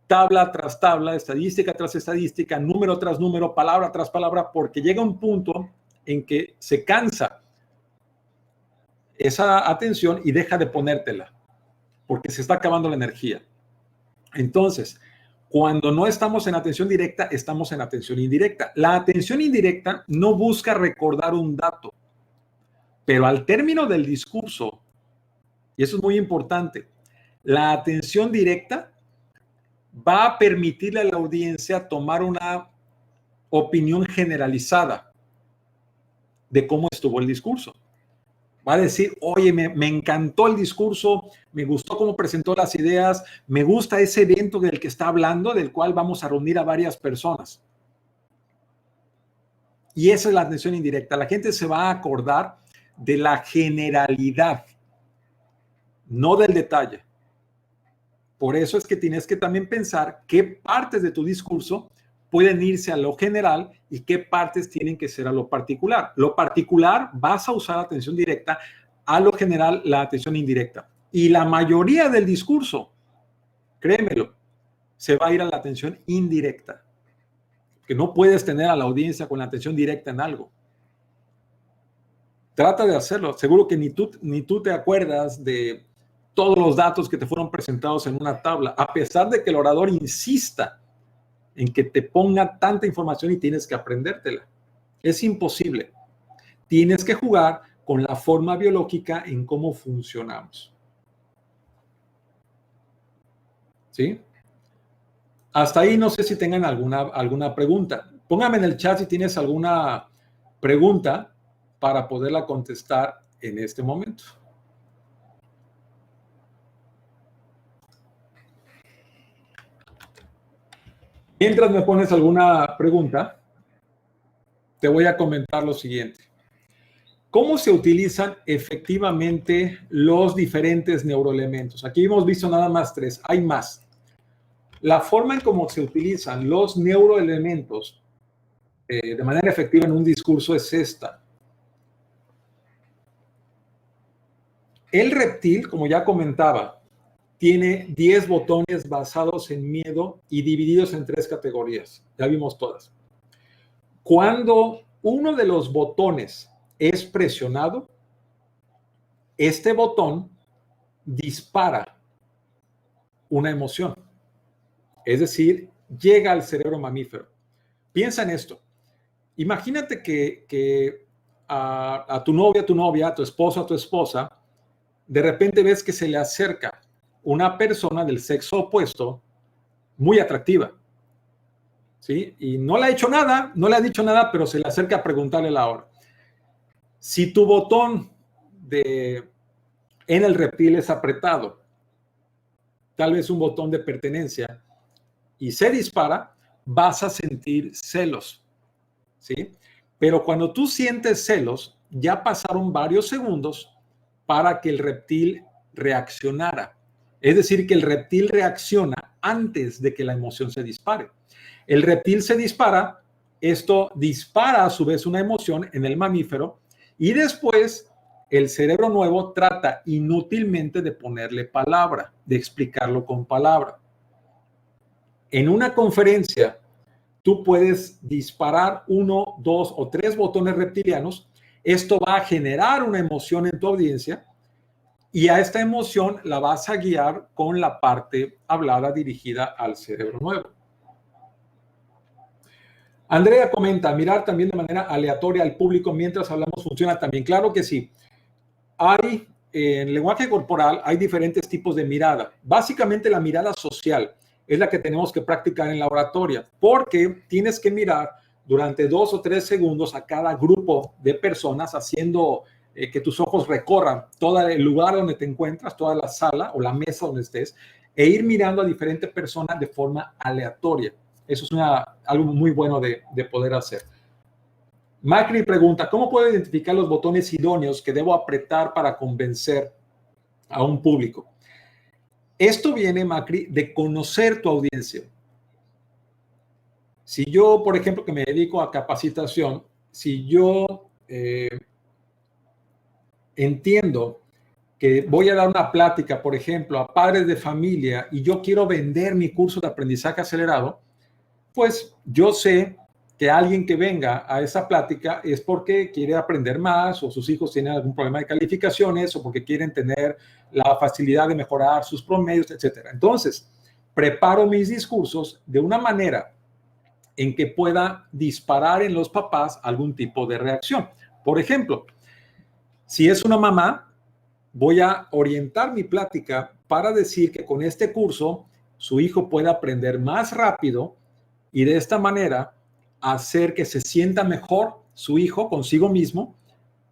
tabla tras tabla, estadística tras estadística, número tras número, palabra tras palabra, porque llega un punto en que se cansa esa atención y deja de ponértela, porque se está acabando la energía. Entonces, cuando no estamos en atención directa, estamos en atención indirecta. La atención indirecta no busca recordar un dato, pero al término del discurso, y eso es muy importante, la atención directa va a permitirle a la audiencia tomar una opinión generalizada de cómo estuvo el discurso. Va a decir, oye, me encantó el discurso, me gustó cómo presentó las ideas, me gusta ese evento del que está hablando, del cual vamos a reunir a varias personas. Y esa es la atención indirecta. La gente se va a acordar de la generalidad, no del detalle. Por eso es que tienes que también pensar qué partes de tu discurso pueden irse a lo general y qué partes tienen que ser a lo particular. Lo particular vas a usar atención directa, a lo general la atención indirecta. Y la mayoría del discurso, créemelo, se va a ir a la atención indirecta. Que no puedes tener a la audiencia con la atención directa en algo. Trata de hacerlo. Seguro que ni tú te acuerdas de todos los datos que te fueron presentados en una tabla, a pesar de que el orador insista en que te ponga tanta información y tienes que aprendértela. Es imposible. Tienes que jugar con la forma biológica en cómo funcionamos. ¿Sí? Hasta ahí no sé si tengan alguna pregunta. Póngame en el chat si tienes alguna pregunta para poderla contestar en este momento. Mientras me pones alguna pregunta, te voy a comentar lo siguiente. ¿Cómo se utilizan efectivamente los diferentes neuroelementos? Aquí hemos visto nada más 3, hay más. La forma en cómo se utilizan los neuroelementos de manera efectiva en un discurso es esta. El reptil, como ya comentaba, tiene 10 botones basados en miedo y divididos en 3 categorías. Ya vimos todas. Cuando uno de los botones es presionado, este botón dispara una emoción. Es decir, llega al cerebro mamífero. Piensa en esto. Imagínate que a tu novia, a tu esposa, de repente ves que se le acerca una persona del sexo opuesto muy atractiva, ¿sí? Y no le ha hecho nada, no le ha dicho nada, pero se le acerca a preguntarle la hora. Si tu botón en el reptil es apretado, tal vez un botón de pertenencia, y se dispara, vas a sentir celos, ¿sí? Pero cuando tú sientes celos, ya pasaron varios segundos para que el reptil reaccionara. Es decir, que el reptil reacciona antes de que la emoción se dispare. El reptil se dispara, esto dispara a su vez una emoción en el mamífero y después el cerebro nuevo trata inútilmente de ponerle palabra, de explicarlo con palabra. En una conferencia, tú puedes disparar 1, 2 o 3 botones reptilianos. Esto va a generar una emoción en tu audiencia y a esta emoción la vas a guiar con la parte hablada dirigida al cerebro nuevo. Andrea comenta, mirar también de manera aleatoria al público mientras hablamos funciona también. Claro que sí. Hay, en lenguaje corporal, hay diferentes tipos de mirada. Básicamente la mirada social es la que tenemos que practicar en la oratoria, porque tienes que mirar durante 2 o 3 segundos a cada grupo de personas haciendo que tus ojos recorran todo el lugar donde te encuentras, toda la sala o la mesa donde estés, e ir mirando a diferentes personas de forma aleatoria. Eso es algo muy bueno de poder hacer. Macri pregunta, ¿cómo puedo identificar los botones idóneos que debo apretar para convencer a un público? Esto viene, Macri, de conocer tu audiencia. Si yo, por ejemplo, que me dedico a capacitación, si yo entiendo que voy a dar una plática, por ejemplo, a padres de familia y yo quiero vender mi curso de aprendizaje acelerado, pues yo sé que alguien que venga a esa plática es porque quiere aprender más o sus hijos tienen algún problema de calificaciones o porque quieren tener la facilidad de mejorar sus promedios, etc. Entonces, preparo mis discursos de una manera en que pueda disparar en los papás algún tipo de reacción. Por ejemplo, si es una mamá, voy a orientar mi plática para decir que con este curso su hijo puede aprender más rápido y de esta manera hacer que se sienta mejor su hijo consigo mismo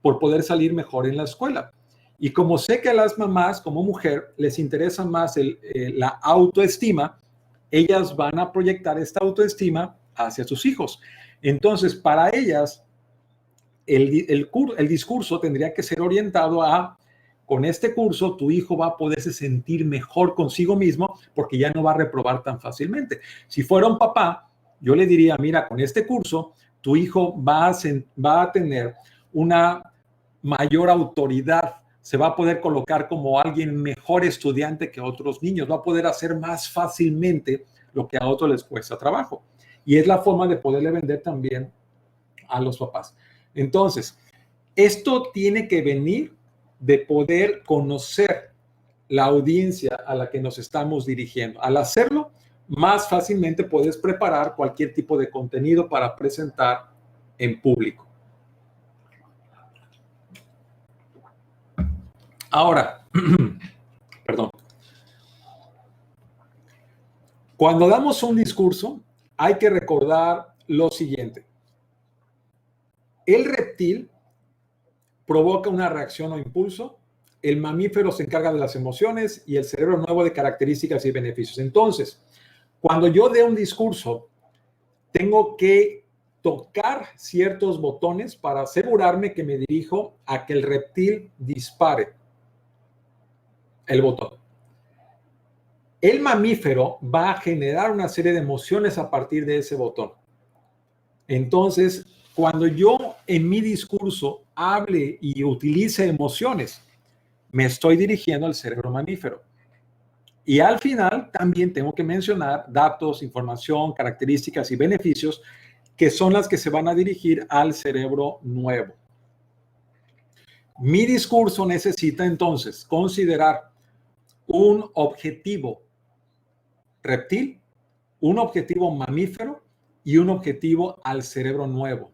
por poder salir mejor en la escuela. Y como sé que a las mamás como mujer les interesa más la autoestima, ellas van a proyectar esta autoestima hacia sus hijos. Entonces, para ellas, el discurso tendría que ser orientado a, con este curso, tu hijo va a poderse sentir mejor consigo mismo porque ya no va a reprobar tan fácilmente. Si fuera un papá, yo le diría, mira, con este curso, tu hijo va a tener una mayor autoridad, se va a poder colocar como alguien mejor estudiante que otros niños, va a poder hacer más fácilmente lo que a otros les cuesta trabajo. Y es la forma de poderle vender también a los papás. Entonces, esto tiene que venir de poder conocer la audiencia a la que nos estamos dirigiendo. Al hacerlo, más fácilmente puedes preparar cualquier tipo de contenido para presentar en público. Ahora, perdón. Cuando damos un discurso, hay que recordar lo siguiente. El reptil provoca una reacción o impulso, el mamífero se encarga de las emociones y el cerebro nuevo de características y beneficios. Entonces, cuando yo dé un discurso, tengo que tocar ciertos botones para asegurarme que me dirijo a que el reptil dispare el botón. El mamífero va a generar una serie de emociones a partir de ese botón. Entonces, cuando yo en mi discurso hable y utilice emociones, me estoy dirigiendo al cerebro mamífero. Y al final también tengo que mencionar datos, información, características y beneficios que son las que se van a dirigir al cerebro nuevo. Mi discurso necesita entonces considerar un objetivo reptil, un objetivo mamífero y un objetivo al cerebro nuevo.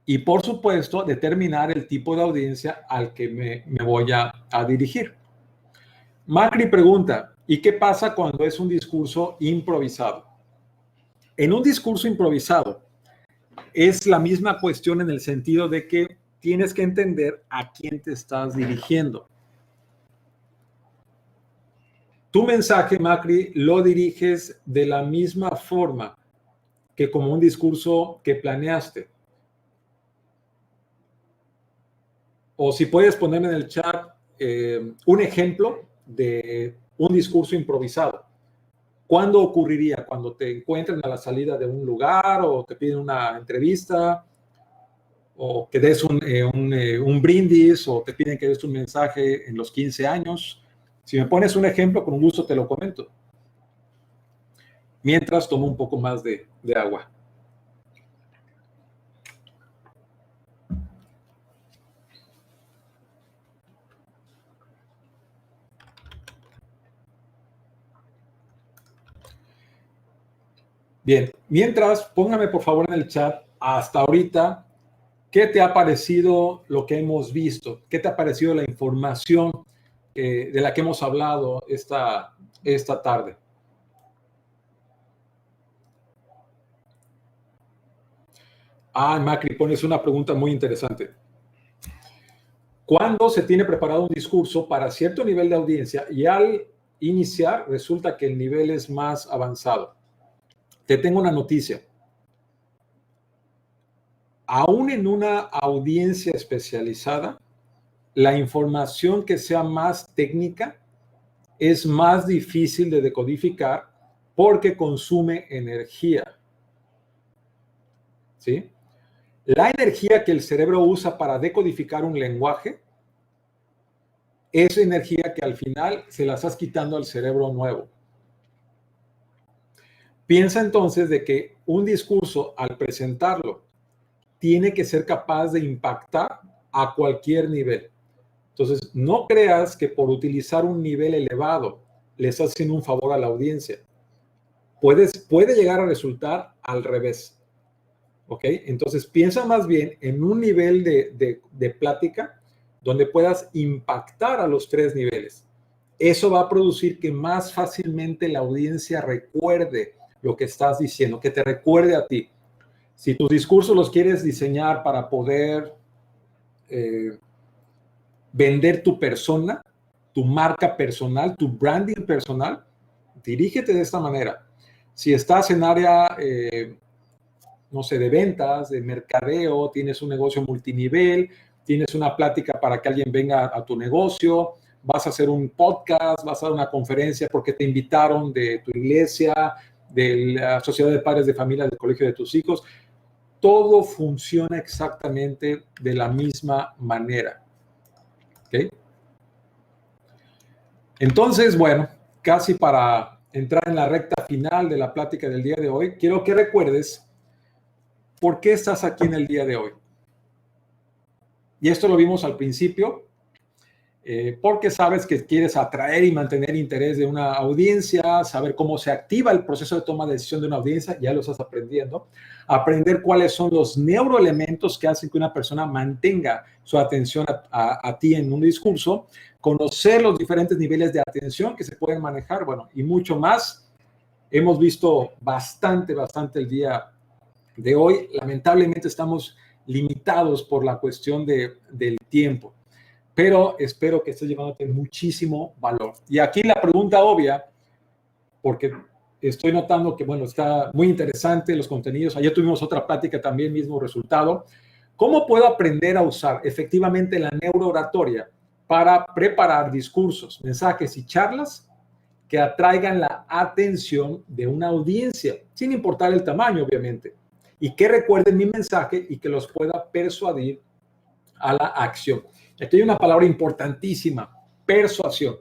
Y por supuesto, determinar el tipo de audiencia al que me voy a dirigir. Macri pregunta, ¿y qué pasa cuando es un discurso improvisado? En un discurso improvisado es la misma cuestión en el sentido de que tienes que entender a quién te estás dirigiendo. tu mensaje, Macri, lo diriges de la misma forma que como un discurso que planeaste. O si puedes ponerme en el chat un ejemplo de un discurso improvisado. ¿Cuándo ocurriría? ¿Cuando te encuentren a la salida de un lugar o te piden una entrevista o que des un brindis o te piden que des un mensaje en los 15 años? Si me pones un ejemplo, con gusto te lo comento. Mientras tomo un poco más de agua. Bien, mientras, póngame por favor en el chat hasta ahorita, ¿qué te ha parecido lo que hemos visto? ¿Qué te ha parecido la información de la que hemos hablado esta tarde? Macri, pones una pregunta muy interesante. ¿Cuándo se tiene preparado un discurso para cierto nivel de audiencia y al iniciar resulta que el nivel es más avanzado? Te tengo una noticia. Aún en una audiencia especializada, la información que sea más técnica es más difícil de decodificar porque consume energía. ¿Sí? La energía que el cerebro usa para decodificar un lenguaje es energía que al final se la estás quitando al cerebro nuevo. Piensa entonces de que un discurso, al presentarlo, tiene que ser capaz de impactar a cualquier nivel. Entonces, no creas que por utilizar un nivel elevado le estás haciendo un favor a la audiencia. Puede llegar a resultar al revés. ¿Ok? Entonces, piensa más bien en un nivel de plática donde puedas impactar a los 3 niveles. Eso va a producir que más fácilmente la audiencia recuerde lo que estás diciendo, que te recuerde a ti. Si tus discursos los quieres diseñar para poder vender tu persona, tu marca personal, tu branding personal, dirígete de esta manera. Si estás en área, no sé, de ventas, de mercadeo, tienes un negocio multinivel, tienes una plática para que alguien venga a tu negocio, vas a hacer un podcast, vas a dar una conferencia porque te invitaron de tu iglesia, de la sociedad de padres de familia, del colegio de tus hijos, todo funciona exactamente de la misma manera. ¿Ok? Entonces, bueno, casi para entrar en la recta final de la plática del día de hoy, quiero que recuerdes por qué estás aquí en el día de hoy. Y esto lo vimos al principio, porque sabes que quieres atraer y mantener interés de una audiencia, saber cómo se activa el proceso de toma de decisión de una audiencia, ya lo estás aprendiendo, aprender cuáles son los neuroelementos que hacen que una persona mantenga su atención a ti en un discurso, conocer los diferentes niveles de atención que se pueden manejar, bueno, y mucho más. Hemos visto bastante el día de hoy. Lamentablemente estamos limitados por la cuestión del tiempo, pero espero que estés llevándote muchísimo valor. Y aquí la pregunta obvia, porque estoy notando que, bueno, está muy interesante los contenidos. Ayer tuvimos otra plática también, mismo resultado. ¿Cómo puedo aprender a usar efectivamente la neurooratoria para preparar discursos, mensajes y charlas que atraigan la atención de una audiencia, sin importar el tamaño, obviamente, y que recuerden mi mensaje y que los pueda persuadir a la acción? Aquí hay una palabra importantísima: persuasión.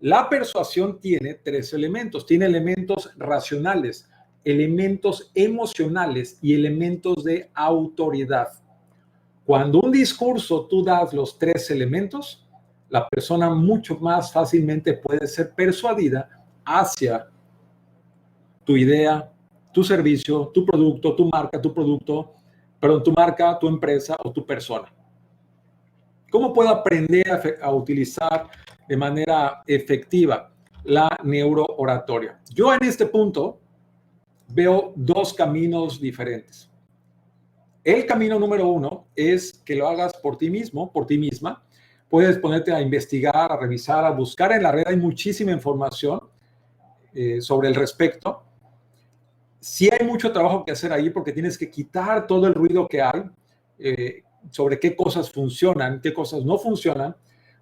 La persuasión tiene 3 elementos. Tiene elementos racionales, elementos emocionales y elementos de autoridad. Cuando un discurso tú das los 3 elementos, la persona mucho más fácilmente puede ser persuadida hacia tu idea, tu servicio, tu producto, tu marca, tu producto, perdón, tu marca, tu empresa o tu persona. ¿Cómo puedo aprender a utilizar de manera efectiva la neurooratoria? Yo en este punto veo 2 caminos diferentes. El camino número 1 es que lo hagas por ti mismo, por ti misma, Puedes ponerte a investigar, a revisar, a buscar en la red. Hay muchísima información sobre el respecto. Sí hay mucho trabajo que hacer ahí porque tienes que quitar todo el ruido que hay sobre qué cosas funcionan, qué cosas no funcionan,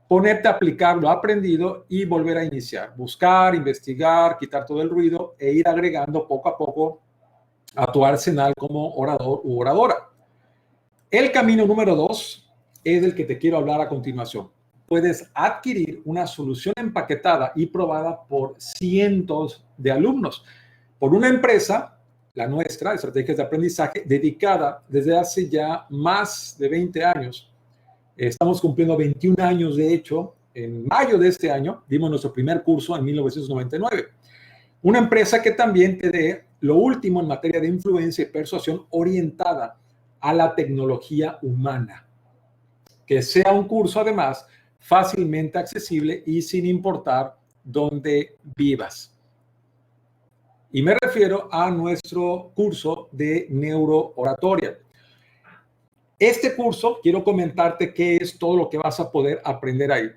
ponerte a aplicar lo aprendido y volver a iniciar. Buscar, investigar, quitar todo el ruido e ir agregando poco a poco a tu arsenal como orador u oradora. El camino número 2 es el que te quiero hablar a continuación. Puedes adquirir una solución empaquetada y probada por cientos de alumnos, por una empresa, la nuestra, Estrategias de Aprendizaje, dedicada desde hace ya más de 20 años. Estamos cumpliendo 21 años, de hecho, en mayo de este año dimos nuestro primer curso en 1999. Una empresa que también te dé lo último en materia de influencia y persuasión orientada a la tecnología humana. Que sea un curso, además, fácilmente accesible y sin importar dónde vivas. Y me refiero a nuestro curso de neurooratoria. Este curso, quiero comentarte qué es todo lo que vas a poder aprender ahí.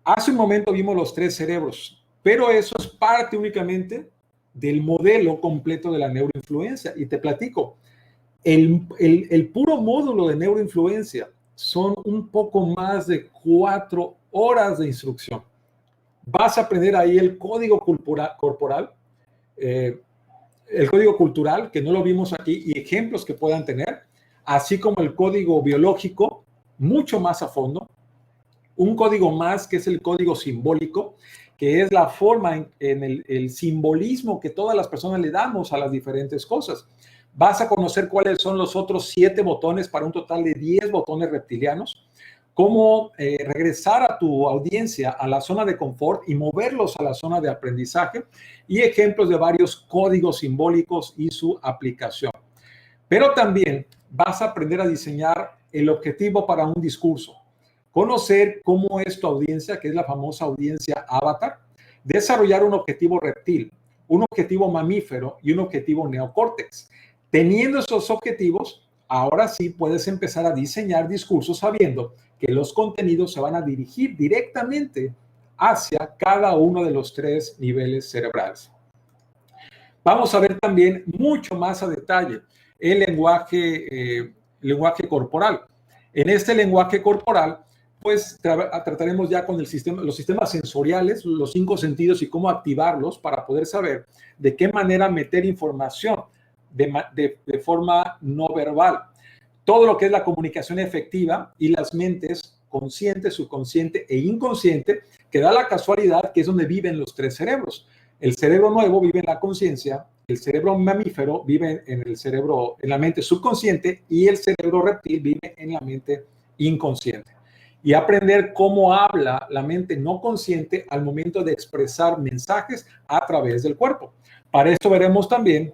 Hace un momento vimos los 3 cerebros, pero eso es parte únicamente del modelo completo de la neuroinfluencia. Y te platico, el puro módulo de neuroinfluencia son un poco más de 4 horas de instrucción. Vas a aprender ahí el código corporal, el código cultural, que no lo vimos aquí, y ejemplos que puedan tener, así como el código biológico, mucho más a fondo. Un código más que es el código simbólico, que es la forma en el simbolismo que todas las personas le damos a las diferentes cosas. Vas a conocer cuáles son los otros 7 botones para un total de 10 botones reptilianos. Cómo regresar a tu audiencia a la zona de confort y moverlos a la zona de aprendizaje. Y ejemplos de varios códigos simbólicos y su aplicación. Pero también vas a aprender a diseñar el objetivo para un discurso. Conocer cómo es tu audiencia, que es la famosa audiencia avatar. Desarrollar un objetivo reptil, un objetivo mamífero y un objetivo neocórtex. Teniendo esos objetivos, ahora sí puedes empezar a diseñar discursos sabiendo que los contenidos se van a dirigir directamente hacia cada uno de los 3 niveles cerebrales. Vamos a ver también mucho más a detalle el lenguaje corporal. En este lenguaje corporal, pues trataremos ya con los sistemas sensoriales, los 5 sentidos y cómo activarlos para poder saber de qué manera meter información de forma no verbal. Todo lo que es la comunicación efectiva y las mentes consciente, subconsciente e inconsciente, que da la casualidad que es donde viven los 3 cerebros. El cerebro nuevo vive en la conciencia, el cerebro mamífero vive en la mente subconsciente y el cerebro reptil vive en la mente inconsciente. Y aprender cómo habla la mente no consciente al momento de expresar mensajes a través del cuerpo. Para esto veremos también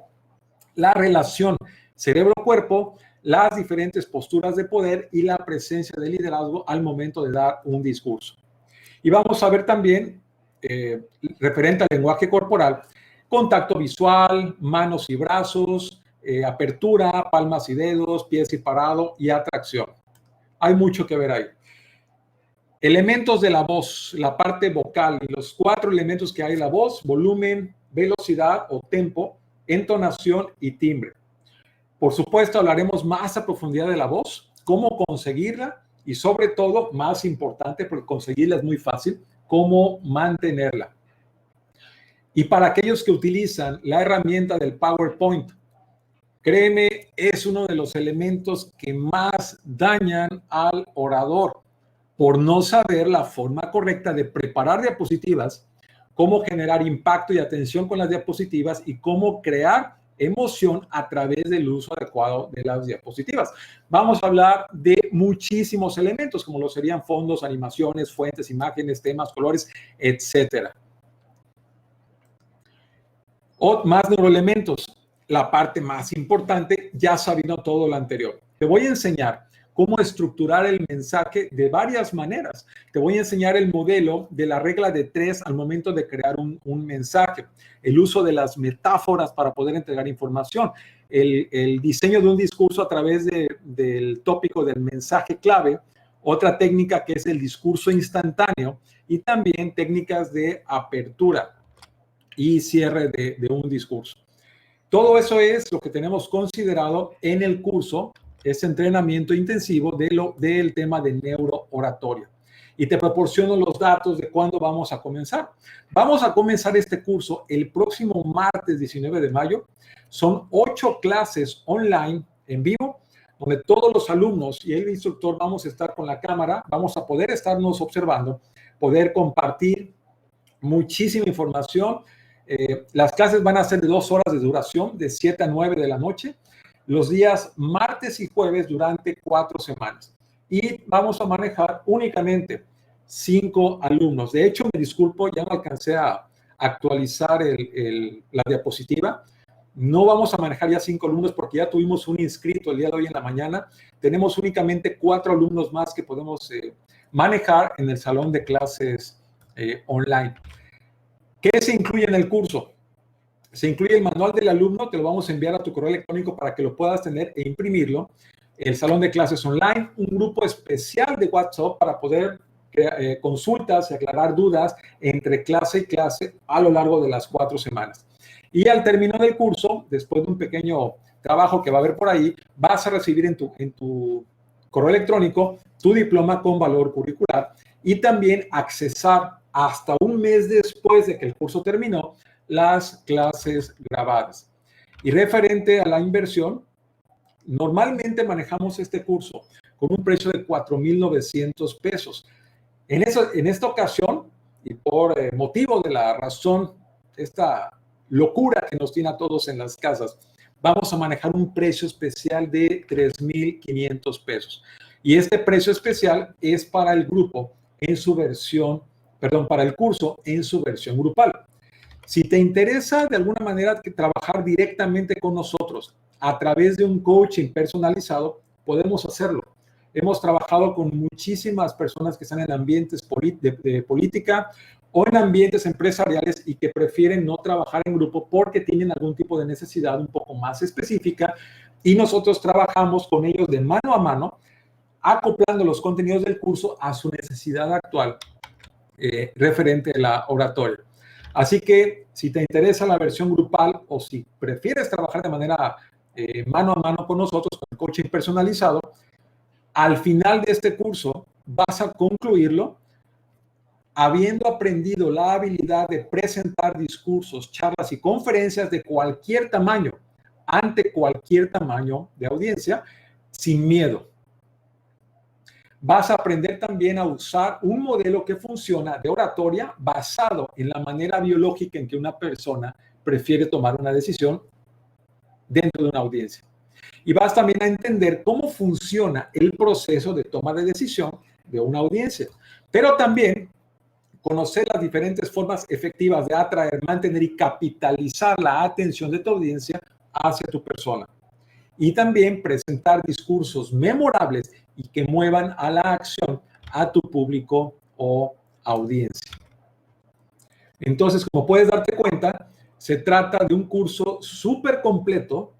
la relación cerebro-cuerpo, las diferentes posturas de poder y la presencia de liderazgo al momento de dar un discurso. Y vamos a ver también, referente al lenguaje corporal, contacto visual, manos y brazos, apertura, palmas y dedos, pies y parado y atracción. Hay mucho que ver ahí. Elementos de la voz, la parte vocal, los 4 elementos que hay en la voz: volumen, velocidad o tempo, entonación y timbre. Por supuesto, hablaremos más a profundidad de la voz, cómo conseguirla y, sobre todo, más importante, porque conseguirla es muy fácil, cómo mantenerla. Y para aquellos que utilizan la herramienta del PowerPoint, créeme, es uno de los elementos que más dañan al orador por no saber la forma correcta de preparar diapositivas, cómo generar impacto y atención con las diapositivas y cómo crear emoción a través del uso adecuado de las diapositivas. Vamos a hablar de muchísimos elementos, como lo serían fondos, animaciones, fuentes, imágenes, temas, colores, etcétera. O más neuroelementos, la parte más importante, ya sabiendo todo lo anterior. Te voy a enseñar cómo estructurar el mensaje de varias maneras. Te voy a enseñar el modelo de la regla de 3 al momento de crear un mensaje, el uso de las metáforas para poder entregar información, el diseño de un discurso a través del tópico del mensaje clave otra técnica que es el discurso instantáneo y también técnicas de apertura y cierre de un discurso. Todo eso es lo que tenemos considerado en el curso, ese entrenamiento intensivo del tema de neurooratoria. Y te proporciono los datos de cuándo vamos a comenzar. Vamos a comenzar este curso el próximo martes 19 de mayo. Son 8 clases online en vivo, donde todos los alumnos y el instructor vamos a estar con la cámara, vamos a poder estarnos observando, poder compartir muchísima información. Las clases van a ser de 2 horas de duración, de 7 a 9 de la noche, los días martes y jueves durante 4 semanas. Y vamos a manejar únicamente 5 alumnos. De hecho, me disculpo, ya no alcancé a actualizar la diapositiva. No vamos a manejar ya 5 alumnos porque ya tuvimos un inscrito el día de hoy en la mañana. Tenemos únicamente 4 alumnos más que podemos manejar en el salón de clases online. ¿Qué se incluye en el curso? Se incluye el manual del alumno, te lo vamos a enviar a tu correo electrónico para que lo puedas tener e imprimirlo. El salón de clases online, un grupo especial de WhatsApp para poder consultas y aclarar dudas entre clase y clase a lo largo de las 4 semanas. Y al término del curso, después de un pequeño trabajo que va a haber por ahí, vas a recibir en tu correo electrónico tu diploma con valor curricular y también accesar hasta un mes después de que el curso terminó las clases grabadas. Y referente a la inversión, normalmente manejamos este curso con un precio de 4,900 pesos. En esta ocasión, y por motivo de la razón, esta locura que nos tiene a todos en las casas, vamos a manejar un precio especial de 3,500 pesos. Y este precio especial es para el grupo en su versión, para el curso en su versión grupal. Si te interesa de alguna manera trabajar directamente con nosotros a través de un coaching personalizado, podemos hacerlo. Hemos trabajado con muchísimas personas que están en ambientes de política o en ambientes empresariales y que prefieren no trabajar en grupo porque tienen algún tipo de necesidad un poco más específica y nosotros trabajamos con ellos de mano a mano, acoplando los contenidos del curso a su necesidad actual referente a la oratoria. Así que si te interesa la versión grupal o si prefieres trabajar de manera mano a mano con nosotros, con el coaching personalizado, al final de este curso vas a concluirlo habiendo aprendido la habilidad de presentar discursos, charlas y conferencias de cualquier tamaño, ante cualquier tamaño de audiencia, sin miedo. Vas a aprender también a usar un modelo que funciona de oratoria basado en la manera biológica en que una persona prefiere tomar una decisión dentro de una audiencia. Y vas también a entender cómo funciona el proceso de toma de decisión de una audiencia, pero también conocer las diferentes formas efectivas de atraer, mantener y capitalizar la atención de tu audiencia hacia tu persona. Y también presentar discursos memorables y que muevan a la acción a tu público o audiencia. Entonces, como puedes darte cuenta, se trata de un curso súper completo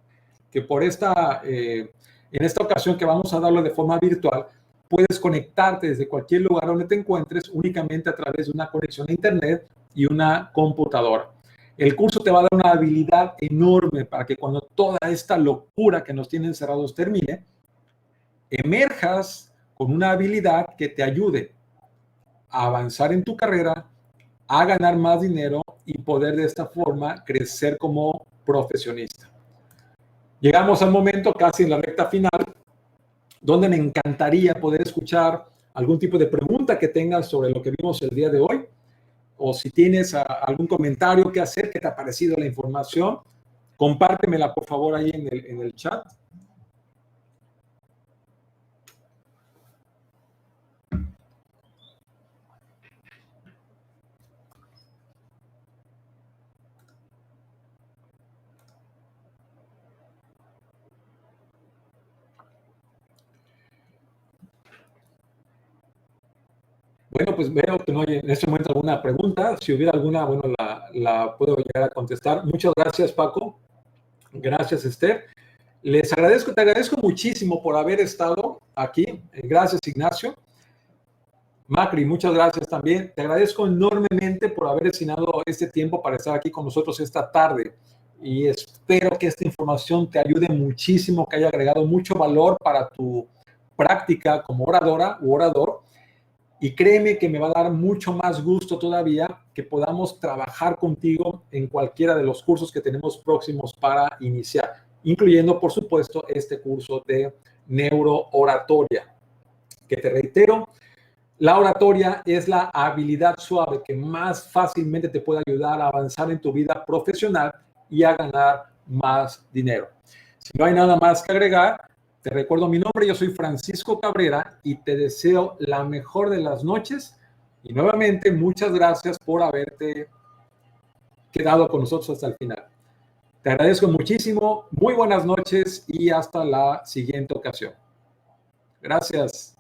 que en esta ocasión que vamos a darlo de forma virtual, puedes conectarte desde cualquier lugar donde te encuentres únicamente a través de una conexión a internet y una computadora. El curso te va a dar una habilidad enorme para que cuando toda esta locura que nos tiene encerrados termine, emerjas con una habilidad que te ayude a avanzar en tu carrera, a ganar más dinero y poder de esta forma crecer como profesionista. Llegamos al momento casi en la recta final, donde me encantaría poder escuchar algún tipo de pregunta que tengas sobre lo que vimos el día de hoy, o si tienes algún comentario que hacer, que te ha parecido la información, compártemela por favor ahí en el chat. Bueno, pues veo que no hay en este momento alguna pregunta. Si hubiera alguna, bueno, la puedo llegar a contestar. Muchas gracias, Paco. Gracias, Esther. Te agradezco muchísimo por haber estado aquí. Gracias, Ignacio. Macri, muchas gracias también. Te agradezco enormemente por haber destinado este tiempo para estar aquí con nosotros esta tarde. Y espero que esta información te ayude muchísimo, que haya agregado mucho valor para tu práctica como oradora u orador. Y créeme que me va a dar mucho más gusto todavía que podamos trabajar contigo en cualquiera de los cursos que tenemos próximos para iniciar, incluyendo, por supuesto, este curso de neurooratoria, que te reitero, la oratoria es la habilidad suave que más fácilmente te puede ayudar a avanzar en tu vida profesional y a ganar más dinero. Si no hay nada más que agregar, te recuerdo mi nombre, yo soy Francisco Cabrera y te deseo la mejor de las noches. Y nuevamente, muchas gracias por haberte quedado con nosotros hasta el final. Te agradezco muchísimo, muy buenas noches y hasta la siguiente ocasión. Gracias.